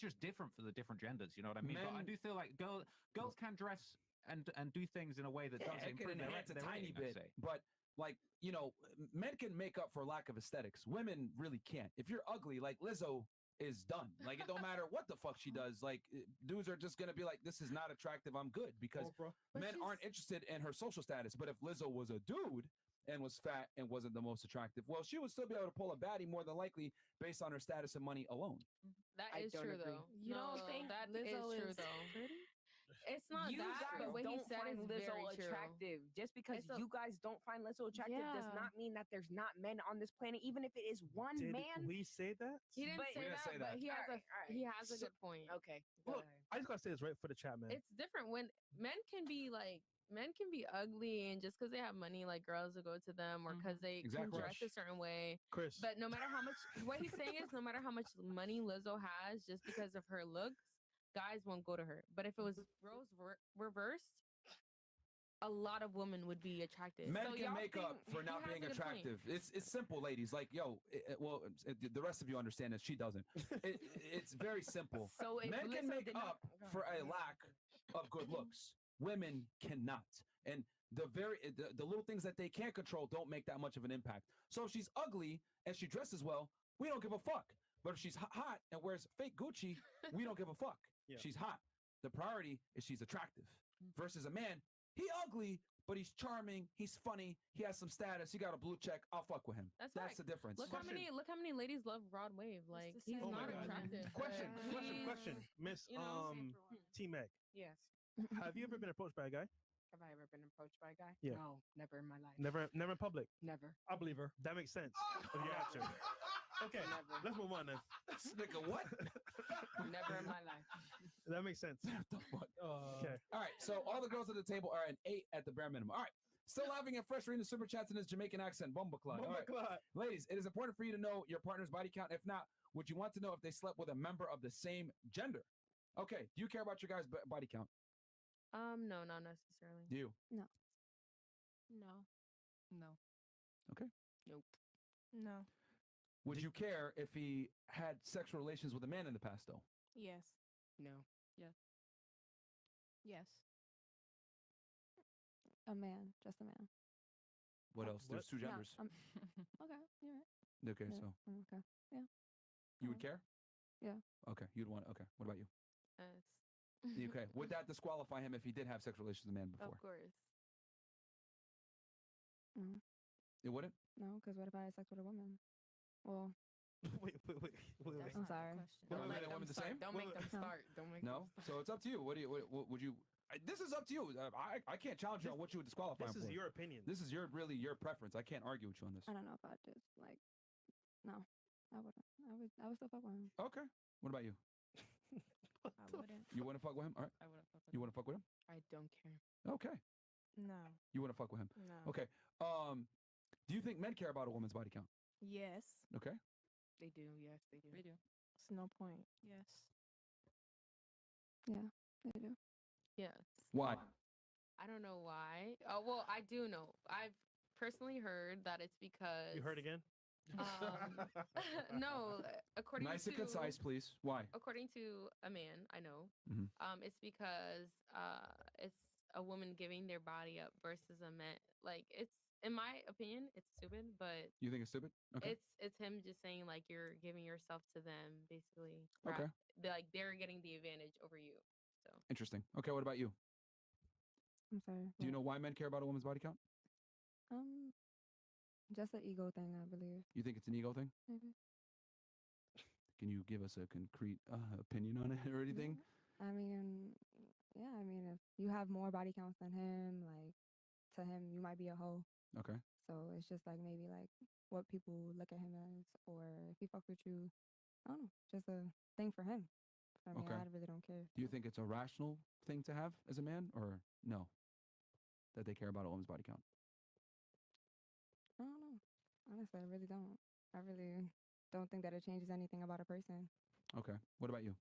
just different for the different genders, you know what I mean? But I do feel like girls can dress and do things in a way that does it can improve enhance a their tiny rating, I'd bit, say. but like, you know, men can make up for lack of aesthetics. Women really can't. If you're ugly, like Lizzo is done. Like it don't matter what the fuck she does. Like dudes are just gonna be like, this is not attractive, I'm good, because men aren't interested in her social status. But if Lizzo was a dude and was fat and wasn't the most attractive, well, she would still be able to pull a baddie more than likely based on her status and money alone. That is true, though. You don't think that Lizzo is true, is though. pretty? It's not You that, guys but what he don't said find is Lizzo very true. attractive. Just because It's a- you guys don't find Lizzo attractive does Yeah. not mean that there's not men on this planet, even if it is one Did man. we say that? He didn't say that, but he has he has a So- good point. Okay. go Look, ahead. I just gotta say this right for the chat, man. It's different when men can be ugly, and just because they have money, like girls will go to them, or because they Exactly. can dress a certain way. Chris. But no matter how much, what he's saying is, no matter how much money Lizzo has, just because of her looks, guys won't go to her. But if it was roles reversed, a lot of women would be attracted. Men So can y'all make up think for he not has being a good point. attractive. It's simple, ladies. Like, yo, the rest of you understand this. She doesn't. It's very simple. So if Men can Lizzo make did not- up for a lack of good looks. Women cannot. And the little things that they can't control don't make that much of an impact. So if she's ugly and she dresses well, we don't give a fuck. But if she's hot and wears fake Gucci, we don't give a fuck. Yeah. She's hot. The priority is she's attractive. Versus a man, he ugly, but he's charming, he's funny, he has some status, he got a blue check, I'll fuck with him. That's That's the difference. Look how many ladies love Rod Wave. Like he's Oh my not God. attractive. Question, He's- question, Miss you know, T Meg. Yes. Have you ever been approached by a guy? Have I ever been approached by a guy? Yeah. No, never in my life. Never in public. Never. I believe her. That makes sense. Of your answer. Okay, Never. let's move on then. This nigga, what? Never in my life. That makes sense. Okay. All right, so all the girls at the table are an 8 at the bare minimum. All right, still laughing and fresh reading the super chats in his Jamaican accent. Bomba Clyde. All right. Clyde. Ladies, it is important for you to know your partner's body count. If not, would you want to know if they slept with a member of the same gender? Okay, do you care about your guys' body count? No, not necessarily. Do you? No. No. Okay. Nope. No. Would you care if he had sexual relations with a man in the past, though? Yes. No. Yes. Yes. A man, just a man. What else? There's two No, genders. okay, you're right. Okay, Yeah, so I'm okay. Yeah. you would care? Yeah. Okay, you'd want. Okay, what about you? Yes. Okay, would that disqualify him if he did have sexual relations with a man before? Of course. Mm. It wouldn't. No, because what if I had sex with a woman? Well, wait. That's I'm not the sorry. question. Well, Don't men make and them women the start. same? Don't make them No. start. Don't make No. them start. So it's up to you. What do you? What would you? This is up to you. I can't challenge you on what you would disqualify This him is for. your opinion. This is your preference. I can't argue with you on this. I don't know if I just like. No, I wouldn't. I would still fuck with him. Okay. What about you? I wouldn't. You want to fuck with him? All right. I wouldn't fuck with You want to fuck with him? I don't care. Okay. No. You want to fuck with him? No. Okay. Do you think men care about a woman's body count? Yes. Okay. They do. Yes, they do. We do. It's no point. Yes. Yeah, they do. Yes. Why? I don't know why. Oh, well, I do know. I've personally heard that it's because. You heard again? No, according Nice to and concise, please. Why? according to a man I know, Mhm. it's because it's a woman giving their body up versus a man. Like it's, in my opinion, it's stupid, but You think it's stupid? Okay. it's him just saying like you're giving yourself to them, basically. Okay. Like they're getting the advantage over you. So Interesting. Okay. What about you? I'm sorry. Do you what? know why men care about a woman's body count? Just an ego thing, I believe. You think it's an ego thing? Maybe. Can you give us a concrete opinion on it or anything? I mean, yeah. I mean, if you have more body counts than him, like to him, you might be a hoe. Okay. So it's just like maybe like what people look at him as, or if he fuck with you, I don't know, just a thing for him. I mean, Okay. I really don't care. Do you think it's a rational thing to have as a man, or no? That they care about a woman's body count? I don't know. Honestly, I really don't. I really don't think that it changes anything about a person. Okay. What about you?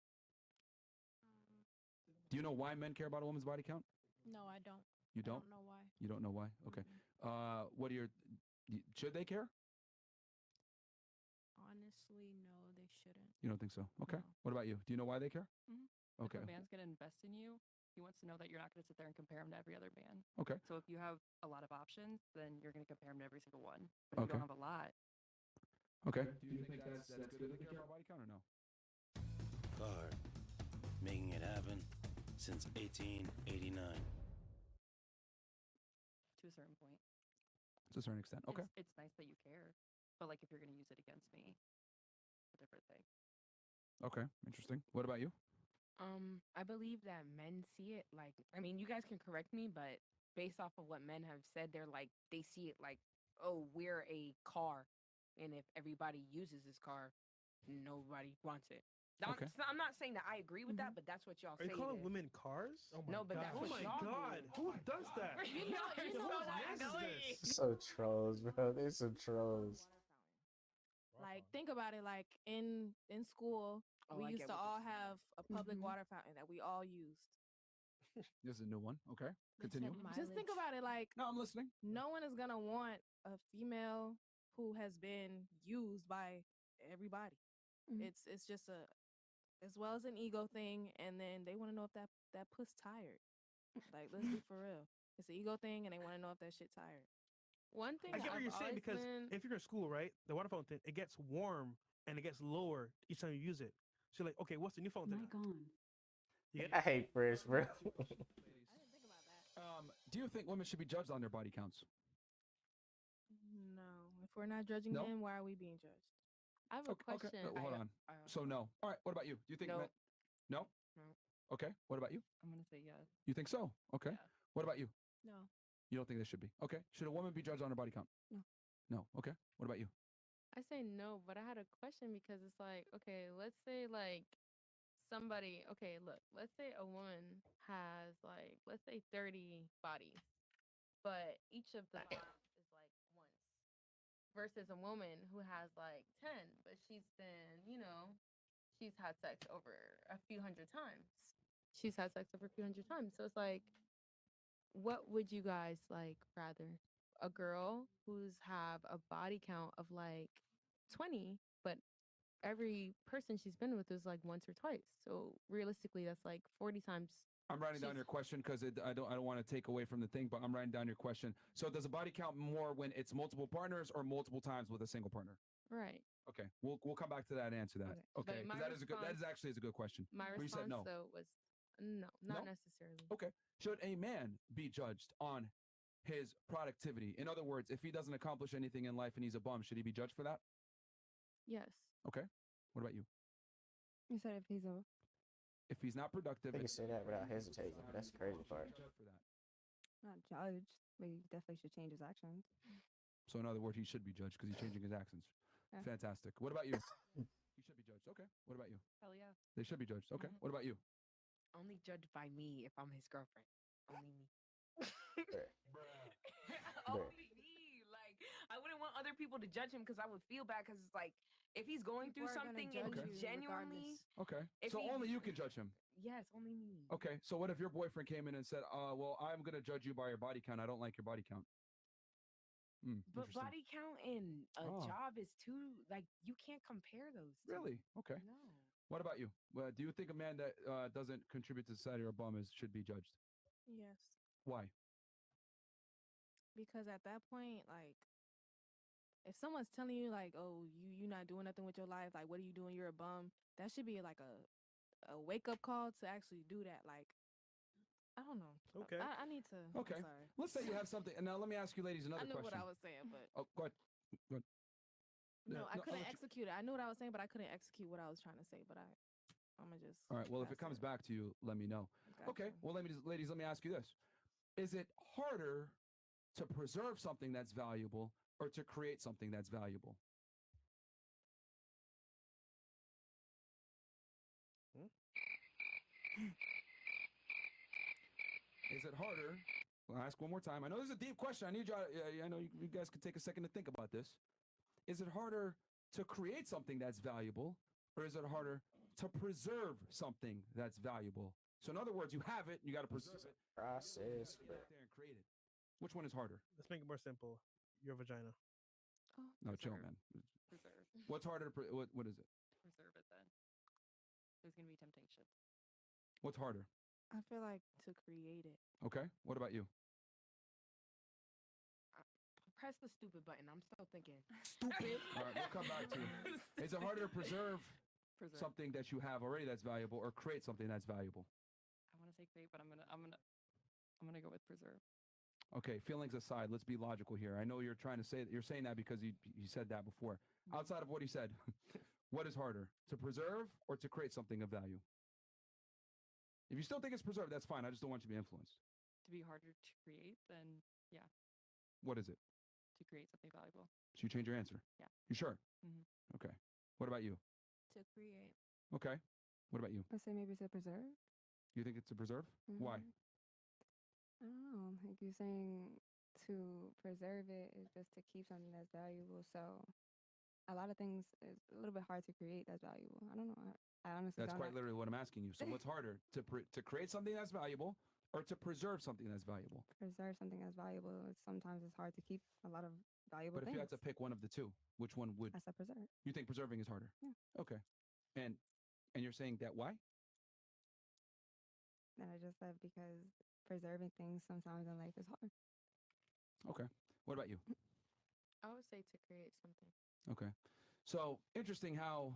Do you know why men care about a woman's body count? No, I don't. You I don't? don't know why. You don't know why? Okay. What are your? Should they care? Honestly, no, they shouldn't. You don't think so? Okay. No. What about you? Do you know why they care? If Okay. a man's gonna invest in you, he wants to know that you're not gonna sit there and compare him to every other man. Okay. So if you have a lot of options, then you're gonna compare him to every single one. But if you Okay. don't have a lot, Okay. Do you think that's good that they care about body count or no? Card. Making it happen since 1889. to a certain point. To a certain extent. Okay. It's nice that you care, but like if you're gonna use it against me, a different thing. Okay. Interesting. What about you? I believe that men see it like, I mean, you guys can correct me, but based off of what men have said, they're like, they see it like, oh, we're a car, and if everybody uses this car, nobody wants it. Okay. I'm not saying that I agree with that, but that's what y'all Are say. you calling there. women cars? No, but that's Oh what my y'all god, do. who does that? You know that annoying. So trolls, bro. They're some trolls. Like think about it. Like in school, Oh, we I used get to what you're all saying. have a public Mhm. water fountain that we all used. This is a new one. Okay. They Continue. took Just think mileage. about it. Like No, I'm listening. no one is gonna want a female who has been used by everybody. Mhm. It's just a, as well as an ego thing, and then they want to know if that puss tired. Like let's be for real. It's an ego thing, and they want to know if that shit tired. one thing I get what I've you're saying always because been, if you're in school, right, the water fountain, it gets warm and it gets lower each time you use it. So you're like, okay, what's the new fountain? My God. You get I it? hate Fresh, bro. Do you think women should be judged on their body counts? No, if we're not judging No? men, why are we being judged? I have a question. Hold on. So no. All right. What about you? Do you think No. men? No. No. Okay. What about you? I'm gonna say yes. You think so? Okay. Yeah. What about you? No. You don't think they should be? Okay. Should a woman be judged on her body count? No. No. Okay. What about you? I say no, but I had a question because it's like, okay, let's say like somebody, okay, look, let's say a woman has like, let's say 30 bodies, but each of the bodies is like once, versus a woman who has like 10, but she's been, she's had sex over a few hundred times. She's had sex over a few hundred times. So it's like, what would you guys like rather? A girl who's have a body count of like 20, but every person she's been with is like once or twice. So realistically, that's like 40 times I'm writing down your question because I don't want to take away from the thing, but I'm writing down your question. So does a body count more when it's multiple partners or multiple times with a single partner? Right. Okay, we'll come back to that and answer that. Okay, But my because that is actually a good question. My But you said response no. though was no, not No? necessarily. Okay. Should a man be judged on his productivity? In other words, if he doesn't accomplish anything in life and he's a bum, should he be judged for that? Yes. Okay. What about you? You said if he's a If he's not productive, They can say that without hesitating. That's the crazy part. not judged, but he definitely should change his actions. So in other words, he should be judged because he's changing his actions. Yeah. Fantastic. What about you? He should be judged. Okay. What about you? Hell yeah. They should be judged. Okay. What about you? Only judged by me if I'm his girlfriend. Only me. Only me. Like, I wouldn't want other people to judge him because I would feel bad because it's like, if he's going People through are gonna something judge and you genuinely. Okay. If So he- only you can judge him. Yes, only me. Okay. So what if your boyfriend came in and said, well, I'm going to judge you by your body count. I don't like your body count. But Interesting. body count and a Oh. job is too, like, you can't compare those two. Really? Okay. No. What about you? Do you think a man that doesn't contribute to society or a bum should be judged? Yes. Why? Because at that point, like, if someone's telling you like, oh, you're not doing nothing with your life, like, what are you doing? You're a bum. That should be like a wake up call to actually do that. Like, I don't know. Okay. I need to. Okay. I'm sorry. Let's say you have something. And now let me ask you ladies another I knew question. what I was saying, but Oh, go ahead. Go ahead. no, I I'll couldn't let you- execute it. I knew what I was saying, but I couldn't execute what I was trying to say. But I'm gonna just. All right. Well, if it pass comes back to you, let me know. Okay. Well, ladies, let me ask you this: is it harder to preserve something that's valuable or to create something that's valuable? Is it harder? I'll ask one more time. I know this is a deep question. I need you. I know you guys could take a second to think about this. Is it harder to create something that's valuable, or is it harder to preserve something that's valuable? So in other words, you have it, you got to preserve it. Process. Get out there and create it. Which one is harder? Let's make it more simple. Your vagina. No, chill, man. Preserve. What's harder? What is it? Preserve it then. There's gonna be temptation. What's harder? I feel like to create it. Okay. What about you? Press the stupid button. I'm still thinking. Stupid. All right, we'll come back to you. Is it harder to preserve something that you have already that's valuable, or create something that's valuable? I want to say create, but I'm gonna go with preserve. Okay, feelings aside, let's be logical here. I know you're trying to say that you're saying that because you said that before. Outside of what he said, what is harder, to preserve or to create something of value? If you still think it's preserved, that's fine. I just don't want you to be influenced. To be harder to create, then yeah, What is it? to create something valuable. So you change your answer? Yeah. You sure? Mhm. Okay. What about you? To create. Okay. What about you? I say maybe to preserve. You think it's to preserve? Why? I don't know. Like you're saying, to preserve it is just to keep something that's valuable. So a lot of things is a little bit hard to create that's valuable. I don't know. I honestly That's don't quite know. literally what I'm asking you. So what's harder, to create something that's valuable or to preserve something that's valuable? Preserve something that's valuable. Sometimes it's hard to keep a lot of valuable But if things. you had to pick one of the two, which one would I said preserve. you think preserving is harder? Yeah. Okay. And you're saying that why? And I just said because preserving things sometimes in life is hard. Okay. What about you? I would say to create something. Okay. So interesting how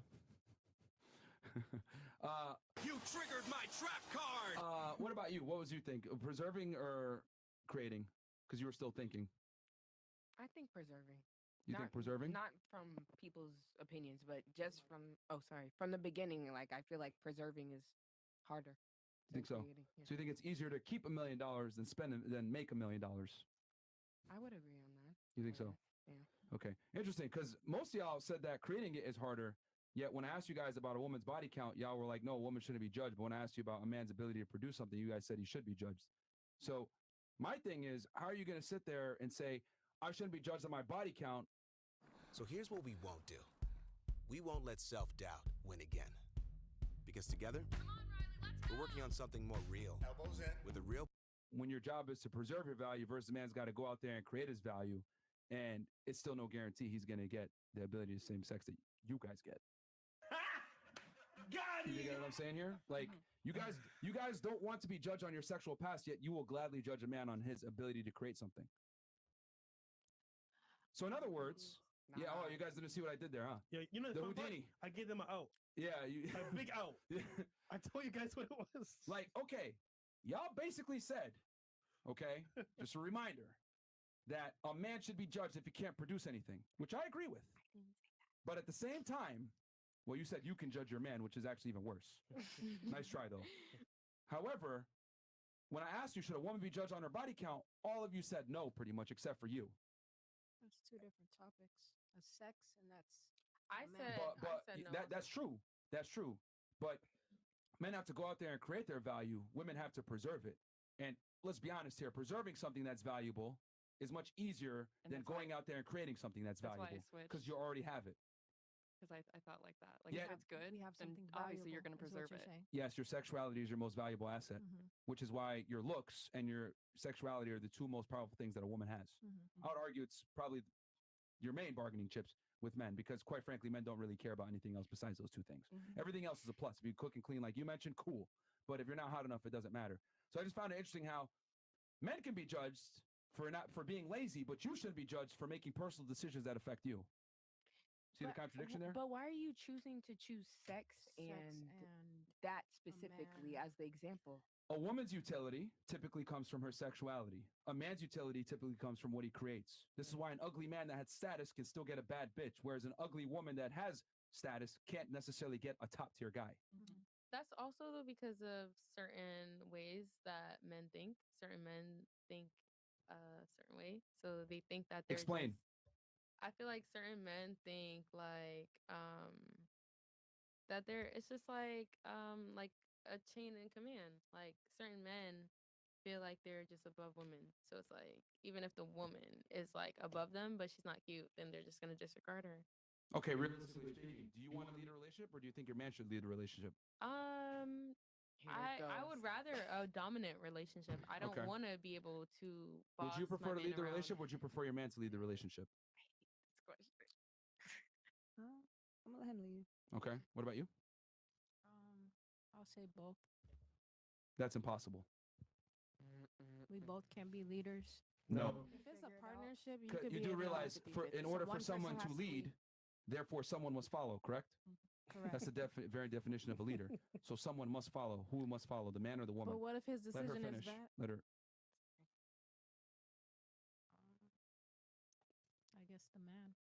You triggered my trap card. what about you? What was you think? Preserving or creating? Because you were still thinking. I think preserving. You think preserving? Not from people's opinions, but just from the beginning. Like, I feel like preserving is harder. You think so? creating, yeah. So you think it's easier to keep $1 million than make $1 million? I would agree on that. You think so? Yeah. Okay. Interesting, because most of y'all said that creating it is harder. Yet when I asked you guys about a woman's body count, y'all were like, no, a woman shouldn't be judged. But when I asked you about a man's ability to produce something, you guys said he should be judged. So my thing is, how are you going to sit there and say, I shouldn't be judged on my body count? So here's what we won't do. We won't let self-doubt win again. Because together, we're working on something more real. Elbows in. With a real... When your job is to preserve your value versus the man's got to go out there and create his value, and it's still no guarantee he's going to get the ability of the same sex that you guys get. got You get what I'm saying here? Like you guys don't want to be judged on your sexual past, yet you will gladly judge a man on his ability to create something. So in other words, yeah. Oh, you guys didn't see what I did there, huh? Yeah, you know the fun part? Houdini. I gave them an out. Yeah, a big out. I told you guys what it was. Like, okay, y'all basically said, okay, just a reminder that a man should be judged if he can't produce anything, which I agree with. But at the same time, well, you said you can judge your man, which is actually even worse. Nice try, though. However, when I asked you, should a woman be judged on her body count, all of you said no, pretty much, except for you. That's two different topics. That's sex, and that's. I a man. said no. That's true. That's true. But men have to go out there and create their value. Women have to preserve it. And let's be honest here, preserving something that's valuable is much easier than going out there and creating something that's valuable. Because you already have it. Because I thought like that. Like, Yeah. if it's good, We have then something obviously you're valuable, going to is what preserve you're it. saying. Yes, your sexuality is your most valuable asset, which is why your looks and your sexuality are the two most powerful things that a woman has. I would argue it's probably your main bargaining chips with men because, quite frankly, men don't really care about anything else besides those two things. Everything else is a plus. If you cook and clean like you mentioned, cool. But if you're not hot enough, it doesn't matter. So I just found it interesting how men can be judged for being lazy, but you shouldn't be judged for making personal decisions that affect you. See the contradiction there? But why are you choosing to choose sex and that specifically as the example? A woman's utility typically comes from her sexuality. A man's utility typically comes from what he creates. This is why an ugly man that has status can still get a bad bitch, whereas an ugly woman that has status can't necessarily get a top tier guy. That's also though because of certain ways that men think. Certain men think a certain way, so they think that they're Explain. I feel like certain men think like that it's just like a chain in command. Like certain men feel like they're just above women. So it's like even if the woman is like above them but she's not cute, then they're just gonna disregard her. Okay, realistically speaking, do you want to lead a relationship or do you think your man should lead a relationship? I would rather a dominant relationship. I don't Okay. want to be able to boss Would you prefer my to lead man the around. relationship or would you prefer your man to lead the relationship? I'm gonna let him lead. Okay. What about you? I'll say both. That's impossible. We both can be leaders. No. If it's a partnership, you 'Cause could you be do able to realize in order for someone to lead, therefore someone must follow, correct? Correct. That's the very definition of a leader. So someone must follow. Who must follow, the man or the woman? But what if his Let her decision is finish. bad? Let her. I guess the man.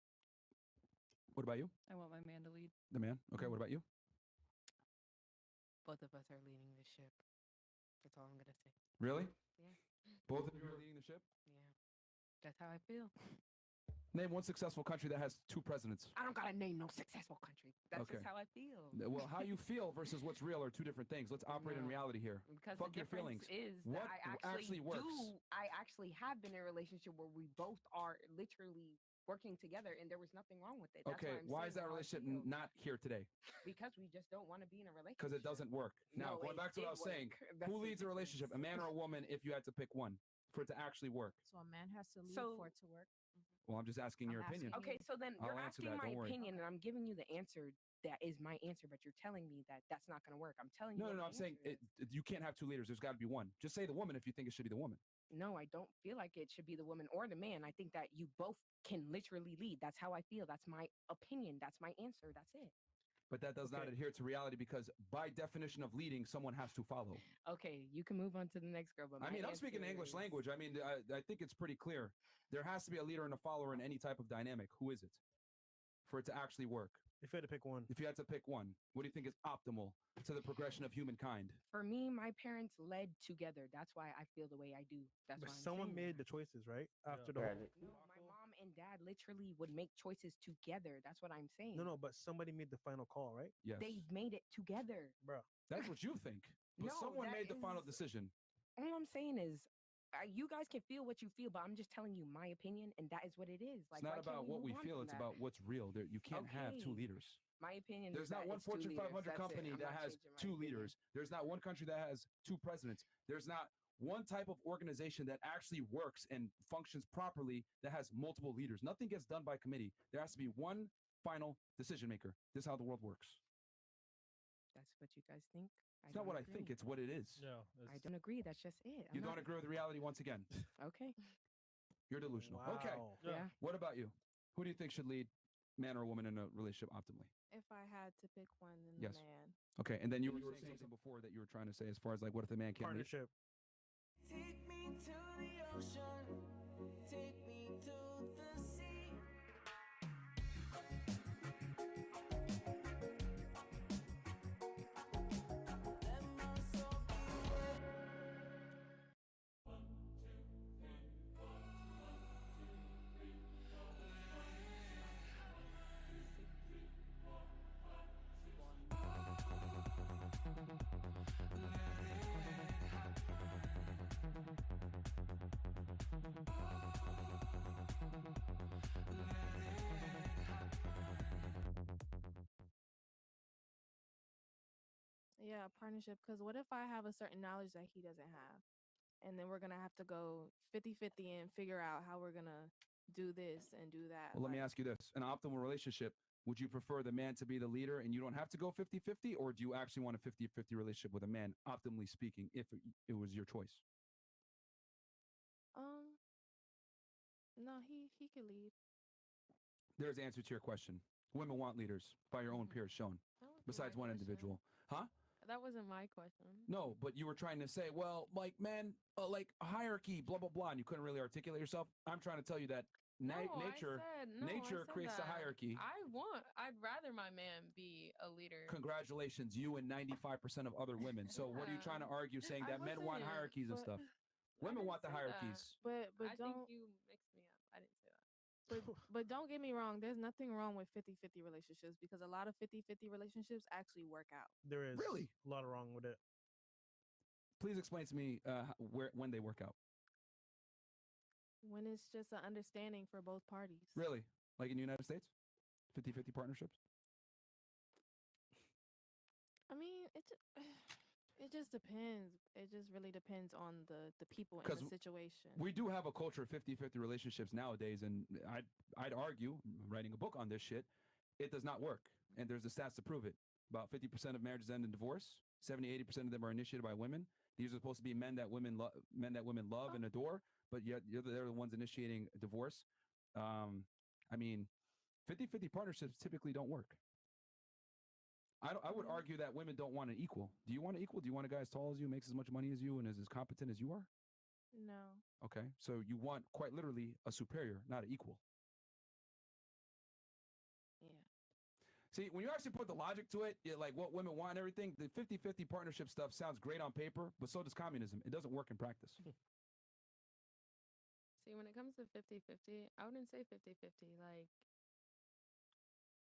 What about you? I want my man to lead. The man. Okay. What about you? Both of us are leading the ship. That's all I'm gonna say. Really? Yeah. Both of you are leading the ship? Yeah. That's how I feel. Name one successful country that has two presidents. I don't gotta name no successful country. That's Okay. just how I feel. Well, how you feel versus what's real are two different things. Let's operate in No. reality here. Because Fuck the your difference feelings. is What that I actually works? I actually have been in a relationship where we both are literally working together, and there was nothing wrong with it. That's Okay, I'm why is saying that how I relationship feel. not here today? Because we just don't want to be in a relationship. Because it doesn't work. Now, No, going it back to what I did was saying, work. That's who the leads a relationship, a man or a woman, if you had to pick one for it to actually work? So a man has to lead So- for it to work. Well, I'm just asking your opinion. Okay, so then I'll you're answer asking that, my don't worry. opinion, and I'm giving you the answer that is my answer, but you're telling me that that's not going to work. I'm telling you. No, what no, my I'm saying answer is. you can't have two leaders. There's got to be one. Just say the woman if you think it should be the woman. No, I don't feel like it should be the woman or the man. I think that you both can literally lead. That's how I feel. That's my opinion. That's my answer. That's it. But that does not adhere to reality because by definition of leading, someone has to follow. Okay, you can move on to the next girl. But I my mean, I'm speaking answer English is- language. I mean, I think it's pretty clear. There has to be a leader and a follower in any type of dynamic. Who is it? For it to actually work. If you had to pick one. If you had to pick one, what do you think is optimal to the progression of humankind? For me, my parents led together. That's why I feel the way I do. That's But why I'm someone saying made that. the choices, right? After the Right. whole. No, my mom and dad literally would make choices together. That's what I'm saying. No, but somebody made the final call, right? Yes. They made it together. Bro. That's what you think. But No, someone that made the final is- decision. All I'm saying is, you guys can feel what you feel, but I'm just telling you my opinion, and that is what it is. Like, It's not why can't about what move we on feel. from It's that? about what's real. You can't have two Okay. leaders. My opinion. There's is not that one it's two Fortune leaders. 500 That's it. company I'm that not has changing my two opinion. leaders. There's not one country that has two presidents. There's not one type of organization that actually works and functions properly that has multiple leaders. Nothing gets done by committee. There has to be one final decision maker. This is how the world works. That's what you guys think. It's not what I think. It's what it is. Yeah. I don't agree. That's just it. You don't agree with reality once again. Okay. You're delusional. Wow. Okay. Yeah. What about you? Who do you think should lead, man or woman, in a relationship optimally? If I had to pick one, then Yes. the man. Okay. And then you were saying something before that you were trying to say as far as like, what if the man can't lead? Partnership. Take me to the ocean. Take me to the sea. Let my soul be wet. Yeah, partnership. Because what if I have a certain knowledge that he doesn't have? And then we're going to have to go 50-50 and figure out how we're going to do this and do that. Well, let me ask you this. In an optimal relationship, would you prefer the man to be the leader and you don't have to go 50-50? Or do you actually want a 50-50 relationship with a man, optimally speaking, if it was your choice? No, he could lead. There's the answer to your question. Women want leaders by your own peers shown, besides one individual. Huh? That wasn't my question. No, but you were trying to say, well, like, man, like hierarchy, blah, blah, blah, and you couldn't really articulate yourself. I'm trying to tell you that nature creates the hierarchy. I'd rather my man be a leader. Congratulations, you and 95% of other women. So what are you trying to argue, saying that men want hierarchies and stuff? Women want the hierarchies. But I don't think you mixed me up. I didn't say that. but don't get me wrong, there's nothing wrong with 50-50 relationships because a lot of 50-50 relationships actually work out. There is Really a lot wrong with it. Please explain to me when they work out. When it's just an understanding for both parties. Really? Like in the United States? 50-50 partnerships? I mean, it just depends. It just really depends on the people and 'Cause the situation. We do have a culture of 50-50 relationships nowadays, and I'd argue, writing a book on this shit, it does not work. And there's the stats to prove it. About 50% of marriages end in divorce. 70-80% of them are initiated by women. These are supposed to be men that women love and adore, but yet they're the ones initiating divorce. I mean, 50-50 partnerships typically don't work. I would argue that women don't want an equal. Do you want an equal? Do you want a guy as tall as you, makes as much money as you, and is as competent as you are? No. Okay, so you want quite literally a superior, not an equal. Yeah. See, when you actually put the logic to it, like what women want and everything, the 50-50 partnership stuff sounds great on paper, but so does communism. It doesn't work in practice. See, when it comes to 50-50, I wouldn't say 50-50. Like,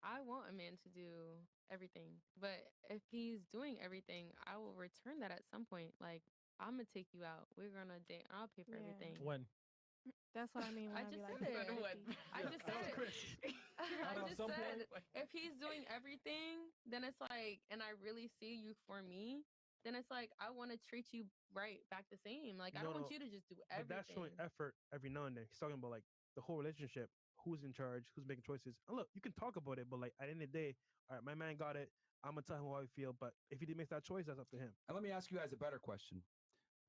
I want a man to do everything, but if he's doing everything, I will return that at some point. Like, I'm gonna take you out. We're gonna date. I'll pay for everything. When? That's what I mean. When I just be said like, it. I just said it. I just said if he's doing everything, then it's like, and I really see you for me, then it's like I want to treat you right back the same. Like I don't want you to just do everything. But that's showing effort every now and then. He's talking about like the whole relationship, who's in charge, who's making choices. And look, you can talk about it, but like at the end of the day, all right, my man got it. I'm gonna tell him how I feel. But if he didn't make that choice, that's up to him. And let me ask you guys a better question.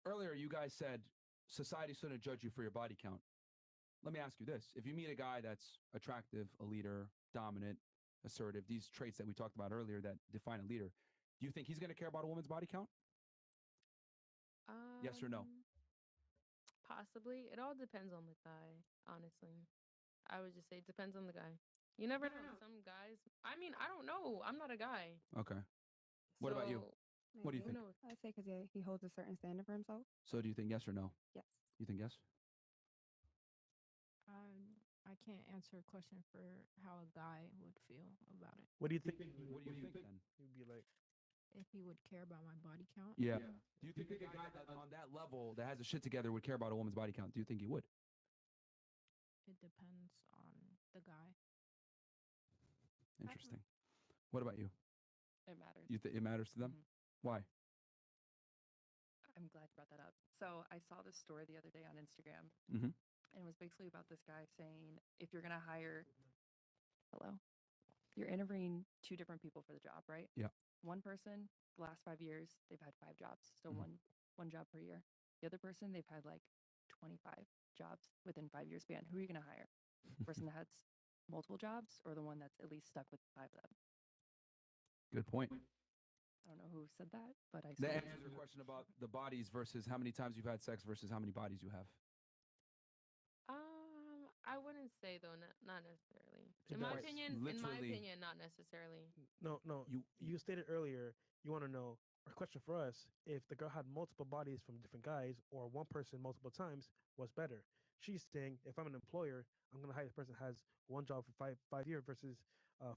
Earlier, you guys said society shouldn't judge you for your body count. Let me ask you this. If you meet a guy that's attractive, a leader, dominant, assertive, these traits that we talked about earlier that define a leader, do you think he's going to care about a woman's body count? Yes or no? Possibly. It all depends on the guy, honestly. I would just say it depends on the guy. You never know. Some guys, I mean, I don't know. I'm not a guy. Okay. What about you? What do you think? I'd say because he holds a certain standard for himself. So do you think yes or no? Yes. You think yes? I can't answer a question for how a guy would feel about it. What do you think? What do you think then? He'd be like, if he would care about my body count. Yeah. Do you think a guy that on that level that has his shit together would care about a woman's body count? Do you think he would? It depends on the guy. Interesting. What about you? It matters. You think it matters to them? Why? I'm glad you brought that up. So I saw this story the other day on Instagram, Mm-hmm. and it was basically about this guy saying, if you're gonna hire you're interviewing 2 different people for the job, right? Yeah. One person, the last 5 years, they've had 5 jobs, so Mhm. one job per year. The other person, they've had like 25 jobs within 5 year span. Who are you gonna hire? The person that has multiple jobs, or the one that's at least stuck with 5 of them? Good point. I don't know who said that, but I That said answers your question about the bodies versus how many times you've had sex versus how many bodies you have. I wouldn't say though, not necessarily. It In my does. opinion, not necessarily. No, you stated earlier you want to know. Our question for us: if the girl had multiple bodies from different guys, or one person multiple times, what's better? She's saying, if I'm an employer, I'm gonna hire the person that has one job for five years versus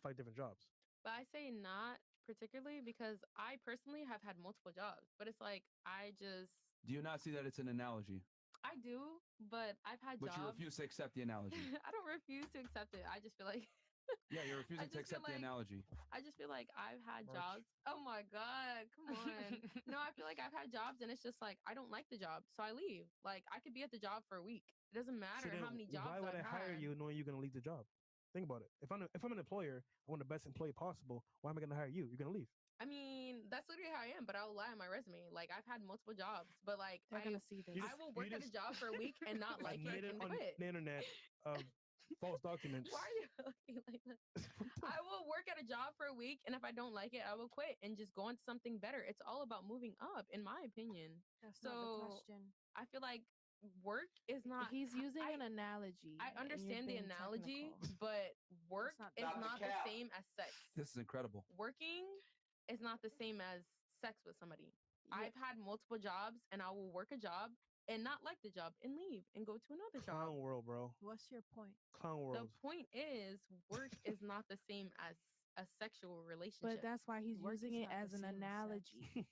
5 different jobs. But I say not particularly because I personally have had multiple jobs, but it's like Do you not see that it's an analogy? I do, but I've had But jobs. you refuse to accept the analogy. I don't refuse to accept it. I just feel like Yeah, you're refusing to just feel accept the analogy. I just feel like I've had Merch. jobs. Oh my God, come on. No, I feel like I've had jobs and it's just like I don't like the job, so I leave. Like I could be at the job for a week. It doesn't matter So then how many jobs why would I've I hire had. you knowing you're gonna leave the job? Think about it. If I'm an employer, I want the best employee possible. Why am I gonna hire you? You're gonna leave. I mean, that's literally how I am, but I'll lie on my resume. Like I've had multiple jobs, but like They're gonna see this. I will work at a job for a week and not like it Admitted and on quit. the internet of false documents. Why are you looking like that? I will work at a job for a week, and if I don't like it, I will quit and just go on to something better. It's all about moving up, in my opinion. That's so not the question. I feel like work is not. He's using an analogy. I and you're understand the being analogy, technical. but work not is the not the cap. same as sex. This is incredible. Working is not the same as sex with somebody. I've had multiple jobs, and I will work a job and not like the job and leave and go to another job. Clown world, bro. What's your point? Clown The world. point is, work is not the same as a sexual relationship. But that's why he's Work using is it not as the an same as analogy.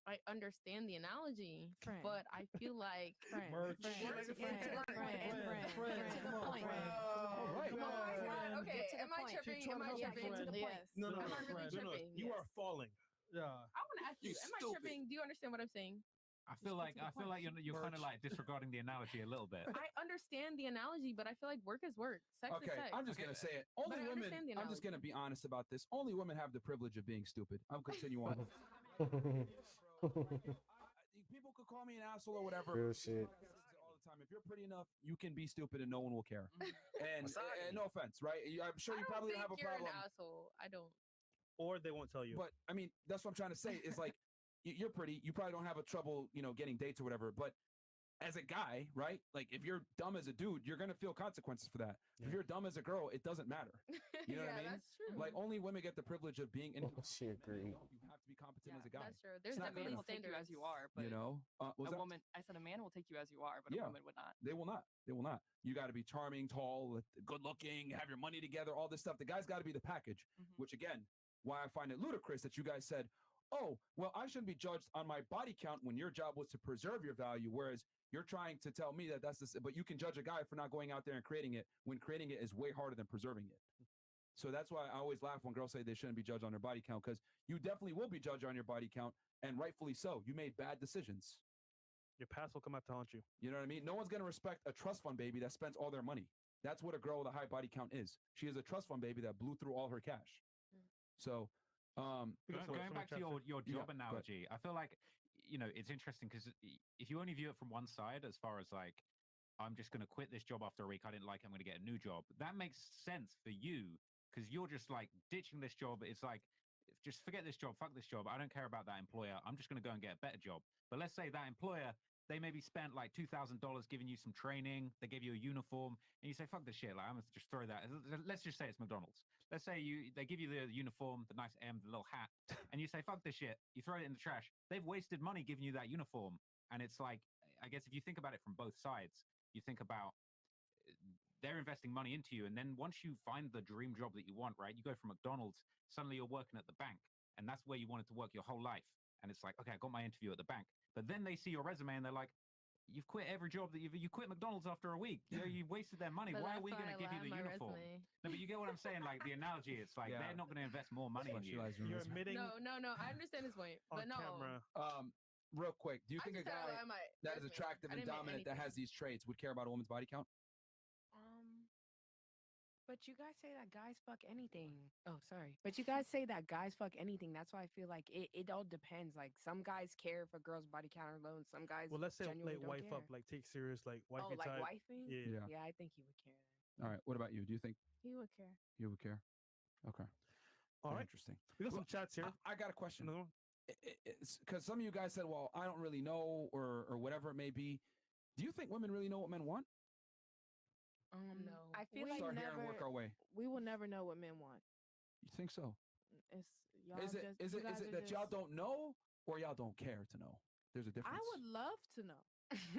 I understand the analogy, Friend. but I feel like Friend. Okay, am I tripping? Am I tripping? Yes. No, Am I really tripping? You are falling. Yeah. I want to ask you, am I tripping? Do you understand what I'm saying? I feel like you're kind of like disregarding the analogy a little bit. I understand the analogy, but I feel like work is work. Sex is Okay, sex. I'm just gonna say it. Only But I women. understand the I'm just gonna be honest about this. Only women have the privilege of being stupid. I'm continue on. People could call me an asshole or whatever. Real shit. All the time. If you're pretty enough, you can be stupid and no one will care. And no offense, right? I'm sure you probably don't have a problem. You're an asshole. I don't. Or they won't tell you. But I mean, that's what I'm trying to say. Is like you're pretty. You probably don't have a trouble, getting dates or whatever. But as a guy, right? Like if you're dumb as a dude, you're gonna feel consequences for that. If you're dumb as a girl, it doesn't matter. You know what I mean? That's true. Like only women get the privilege of being. She agreed. You have to be competent as a guy. That's true. There's It's not A man definitely will take you as standards. you are, but Was a that- woman. I said a man will take you as you are, but Yeah. a woman would not. They will not. They will not. You got to be charming, tall, good looking, have your money together, all this stuff. The guy's got to be the package, which again, why I find it ludicrous that you guys said, oh, well, I shouldn't be judged on my body count when your job was to preserve your value. Whereas you're trying to tell me that but you can judge a guy for not going out there and creating it when creating it is way harder than preserving it. So that's why I always laugh when girls say they shouldn't be judged on their body count, because you definitely will be judged on your body count, and rightfully so. You made bad decisions. Your past will come out to haunt you. You know what I mean? No one's going to respect a trust fund baby that spends all their money. That's what a girl with a high body count is. She is a trust fund baby that blew through all her cash. So, going back to your job Yeah, analogy, I feel like, it's interesting because if you only view it from one side, as far as like, I'm just going to quit this job after a week, I didn't like it, I'm going to get a new job. That makes sense for you because you're just like ditching this job. It's like, just forget this job, fuck this job. I don't care about that employer. I'm just going to go and get a better job. But let's say that employer, they maybe spent like $2,000 giving you some training. They gave you a uniform and you say, fuck this shit. Like, I'm going to just throw that. Let's just say it's McDonald's. Let's say they give you the uniform, the nice M, the little hat, and you say, fuck this shit. You throw it in the trash. They've wasted money giving you that uniform. And it's like, I guess if you think about it from both sides, you think about they're investing money into you. And then once you find the dream job that you want, right, you go from McDonald's, suddenly you're working at the bank. And that's where you wanted to work your whole life. And it's like, okay, I got my interview at the bank. But then they see your resume and they're like, you've quit every job that you quit McDonald's after a week. You wasted their money. But Why are that's we why going to I give you lie the on my uniform? resume. No, but you get what I'm saying? Like the analogy, it's like they're not going to invest more money in you. You're admitting No. I understand his point, on but no. camera. Real quick, do you I think a just said I guy lie on my that is resume. attractive I and didn't make dominant that has these traits would care about a woman's body count? But you guys say that guys fuck anything. Oh, sorry. But you guys say that guys fuck anything. That's why I feel like it all depends. Like some guys care if a girl's body count are low, and some guys Well, let's say genuinely like don't wife care. up, like take serious, like Oh, wifey like type. wifing? Yeah. Yeah, I think he would care then. All right. What about you? Do you think He would care. you would care? Okay. All Very right. interesting. We got Well, some chats here. I got a question. Another one? Because some of you guys said, well, I don't really know, or whatever it may be. Do you think women really know what men want? No. I feel We'll like start here and work our way. we will never know what men want. You think so? It's y'all Is it just, is you it guys is it are that y'all just- don't know, or y'all don't care to know? There's a difference. I would love to know.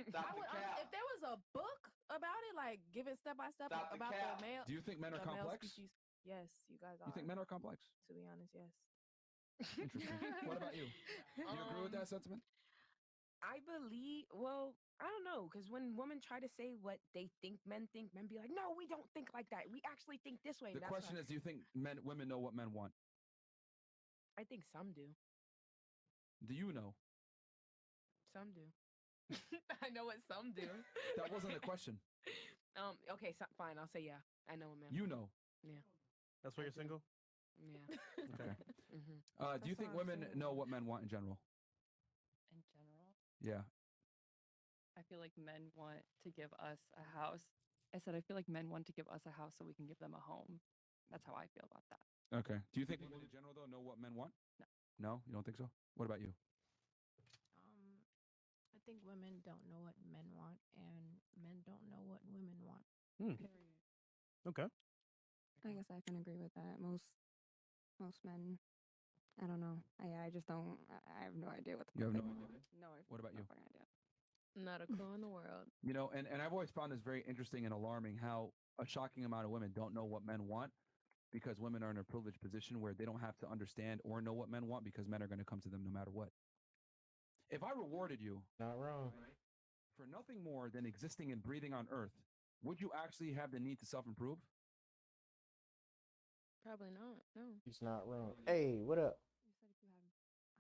Stop I would, the cap. if there was a book about it, like give it step by step Stop the about cap. the male. Do you think men are the male complex? species. Yes, you guys are. You think men are complex? To be honest, yes. Interesting. What about you? Do you agree with that sentiment? I believe, well, I don't know, because when women try to say what they think, men be like, no, we don't think like that. We actually think this way. The question is, do you think women know what men want? I think some do. Do you know? Some do. I know what some do. That wasn't a question. Okay, so, fine. I'll say yeah. I know what men You want. know. Yeah. That's why you're single. Yeah. Okay. Mhm. Do you think women know what men want in general? In general, Yeah. I feel like men want to give us a house. I said I feel like men want to give us a house so we can give them a home. That's how I feel about that. Okay. Do you think women in general though know what men want? No. No, you don't think so? What about you? I think women don't know what men want, and men don't know what women want. Okay. I guess I can agree with that. Most men, I don't know. I just don't. I have no idea what the You have fuck no they idea? want. No. What about you? fucking idea. Not a clue in the world. You know, and I've always found this very interesting and alarming how a shocking amount of women don't know what men want because women are in a privileged position where they don't have to understand or know what men want because men are going to come to them no matter what. If I rewarded you Not wrong. for nothing more than existing and breathing on earth, would you actually have the need to self-improve? Probably not. No. He's not wrong. Hey, what up?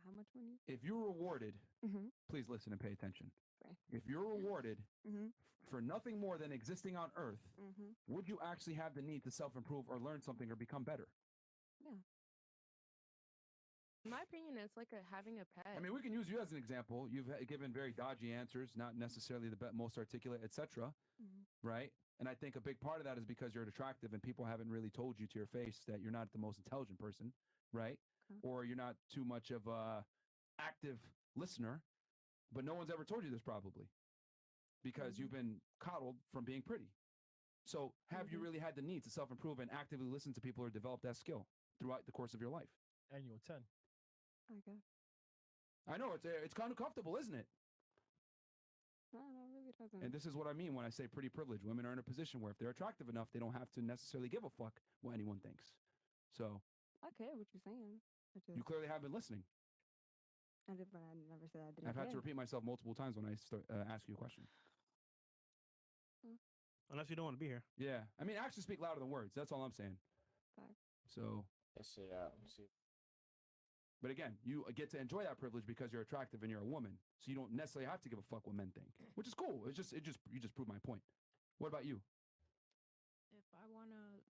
How much money? If you're rewarded, Mhm. please listen and pay attention. Okay. If you're rewarded Mhm. for nothing more than existing on earth, Mhm. would you actually have the need to self-improve or learn something or become better? Yeah. In my opinion, it's like having a pet. I mean, we can use you as an example. You've given very dodgy answers, not necessarily the most articulate, etc. Mhm. Right? And I think a big part of that is because you're attractive and people haven't really told you to your face that you're not the most intelligent person, right? Okay. Or you're not too much of a active listener, but no one's ever told you this probably because you've been coddled from being pretty. So have you really had the need to self-improve and actively listen to people or develop that skill throughout the course of your life? And you attend. I guess. I know it's kind of comfortable, isn't it? No, it really doesn't. And this is what I mean when I say pretty privileged. Women are in a position where if they're attractive enough, they don't have to necessarily give a fuck what anyone thinks. So I care what you're saying. I just, you clearly have been listening. I did, but I never said I didn't. I've had to care. repeat myself multiple times when I ask you a question. Unless you don't want to be here. Yeah. I mean, actions speak louder than words. That's all I'm saying. Facts. So, That shit out. and see. but again, you get to enjoy that privilege because you're attractive and you're a woman. So you don't necessarily have to give a fuck what men think, which is cool. You just proved my point. What about you? If I want to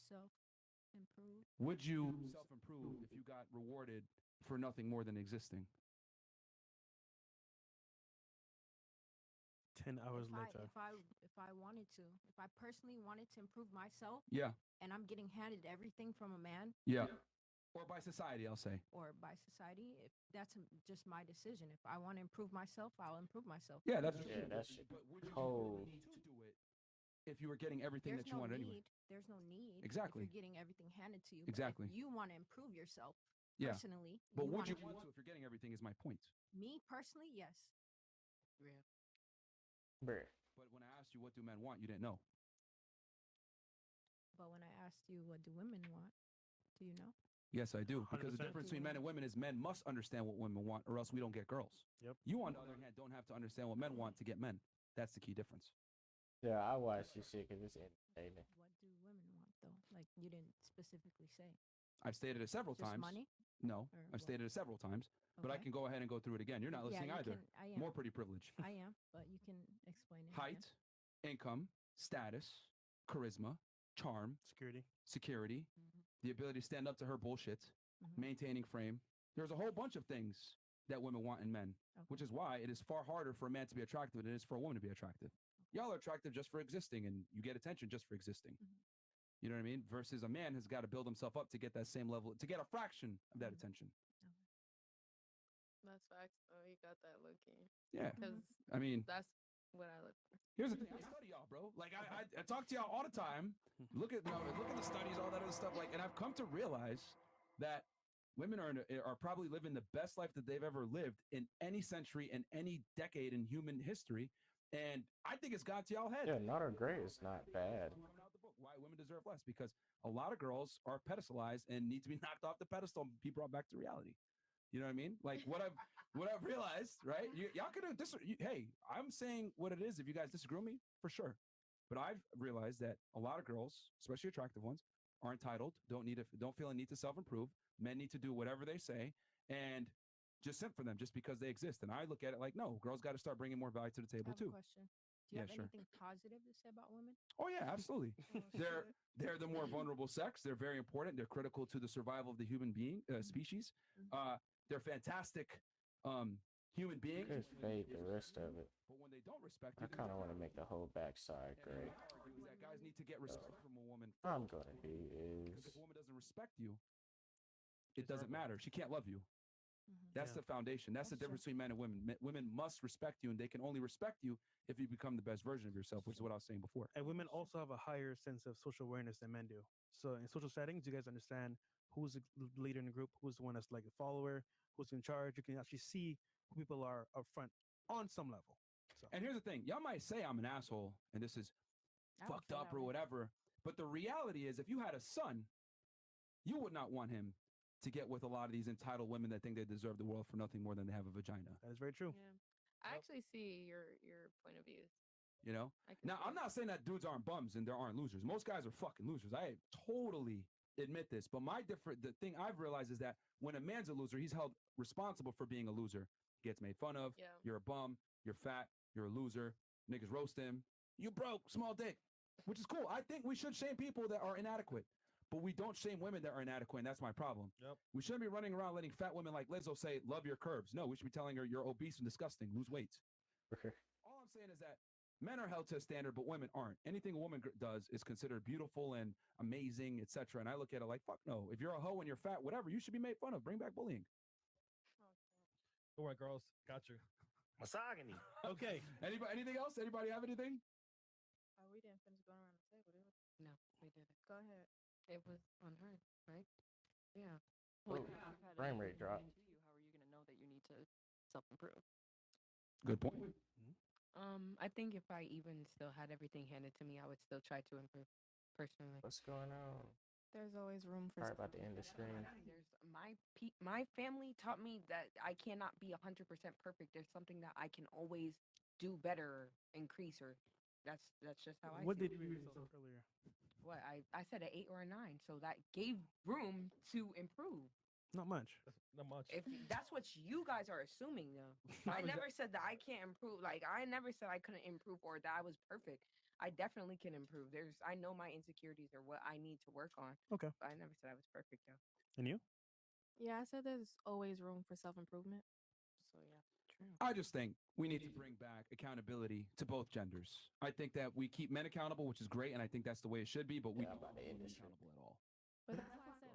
self-improve, Would you self-improve if you got rewarded for nothing more than existing? 10 hours later. if I wanted to, if I personally wanted to improve myself, Yeah. and I'm getting handed everything from a man, Yeah. Or by society, I'll say. or by society, if that's just my decision. If I want to improve myself, I'll improve myself. Yeah, that's Yeah, that shit. But would you cold. need to do it if you were getting everything There's that you no wanted need. anyway? There's no need. Exactly. If you're getting everything handed to you. Exactly. But if you want to improve yourself Yeah. personally. But would wanna- you want to if you're getting everything is my point. Me personally, yes. Yeah. Bruh. But when I asked you what do men want, you didn't know. But when I asked you, what do women want? Do you know? Yes, I do. Because the 100%. difference between men and women is men must understand what women want or else we don't get girls. Yep. You, on the other hand, don't have to understand what men want to get men. That's the key difference. Yeah, I watch this shit because it's entertaining. What do women want though? Like you didn't specifically say. I've stated it several Just times. money? No, Or I've what? stated it several times, but I Okay. can go ahead and go through it again. You're not Yeah, listening you either. can- I am. More pretty privilege. I am, but you can explain it. again. Height, income, status, charisma, charm, security, the ability to stand up to her bullshit, maintaining frame. There's a whole bunch of things that women want in men, which is why it is far harder for a man to be attractive than it is for a woman to be attractive. Y'all are attractive just for existing, and you get attention just for existing. You know what I mean? Versus a man has got to build himself up to get that same level, to get a fraction of that attention. That's facts. Oh, you got that looking. Yeah. Because I mean, that's what I look for. here's the thing. I study y'all, bro. Like I talk to y'all all the time. Look at the studies, all that other stuff. Like, and I've come to realize that women are probably living the best life that they've ever lived in any century and any decade in human history. And I think it's got to y'all head. Yeah, not or great is not bad. Why women deserve less? Because a lot of girls are pedestalized and need to be knocked off the pedestal and be brought back to reality. You know what I mean? Like what I've realized, right? Y'all could have hey, I'm saying what it is. If you guys disagree with me, for sure. But I've realized that a lot of girls, especially attractive ones, are entitled, don't feel a need to self-improve. Men need to do whatever they say and just simp for them just because they exist. And I look at it like, no, girls got to start bringing more value to the table too. Question. Do you have anything positive to say about women? Oh yeah, absolutely. They're the more vulnerable sex. They're very important. They're critical to the survival of the human being species. They're fantastic human beings. Just fade the rest of it. But when they don't respect I kind of want to make the whole backside gray. that guys need to get respect from a woman. I'm gonna do is. If a woman doesn't respect you, it doesn't matter. She can't love you. That's the foundation. That's the difference between men and women. Women must respect you, and they can only respect you if you become the best version of yourself, which is what I was saying before. And women also have a higher sense of social awareness than men do. So in social settings, you guys understand who's the leader in the group, who's the one that's like a follower, who's in charge. You can actually see who people are up front on some level. So. And here's the thing. Y'all might say I'm an asshole, and this is fucked up or whatever. But the reality is, if you had a son, you would not want him to get with a lot of these entitled women that think they deserve the world for nothing more than they have a vagina. That is very true. Yeah. I actually see your point of view. You know? Now, I'm not saying that dudes aren't bums and there aren't losers. Most guys are fucking losers. I totally admit this. But the thing I've realized is that when a man's a loser, he's held responsible for being a loser. He gets made fun of. Yeah. You're a bum. You're fat. You're a loser. Niggas roast him. You broke. Small dick. Which is cool. I think we should shame people that are inadequate. But we don't shame women that are inadequate, and that's my problem. Yep. We shouldn't be running around letting fat women like Lizzo say, love your curves. No, we should be telling her you're obese and disgusting. Lose weight. All I'm saying is that men are held to a standard, but women aren't. Anything a woman does is considered beautiful and amazing, etc. And I look at it like, fuck no. If you're a hoe and you're fat, whatever, you should be made fun of. Bring back bullying. Don't worry, girls. Got you. Misogyny. Okay. Anything else? Anybody have anything? Oh, we didn't finish going around the table, did we? No, we didn't. Go ahead. It was on her, right? Yeah. Oh, frame rate drop. How are you going to know that you need to self-improve? Good point. I think if I even still had everything handed to me, I would still try to improve personally. What's going on? There's always room for. Sorry about the end of screen. There's my family taught me that I cannot be 100% perfect. There's something that I can always do better, increase, or that's just how I. What see did it. you yourself earlier? What I said an 8 or a 9, so that gave room to improve. Not much. Not much. If that's what you guys are assuming, though, I never said that I can't improve. Like I never said I couldn't improve or that I was perfect. I definitely can improve. I know my insecurities are what I need to work on. Okay. But I never said I was perfect, though. And you? Yeah, I said there's always room for self-improvement. So yeah, true. I just think we need to bring back accountability to both genders. I think that we keep men accountable, which is great, and I think that's the way it should be, but we don't hold them accountable at all. But that's why I said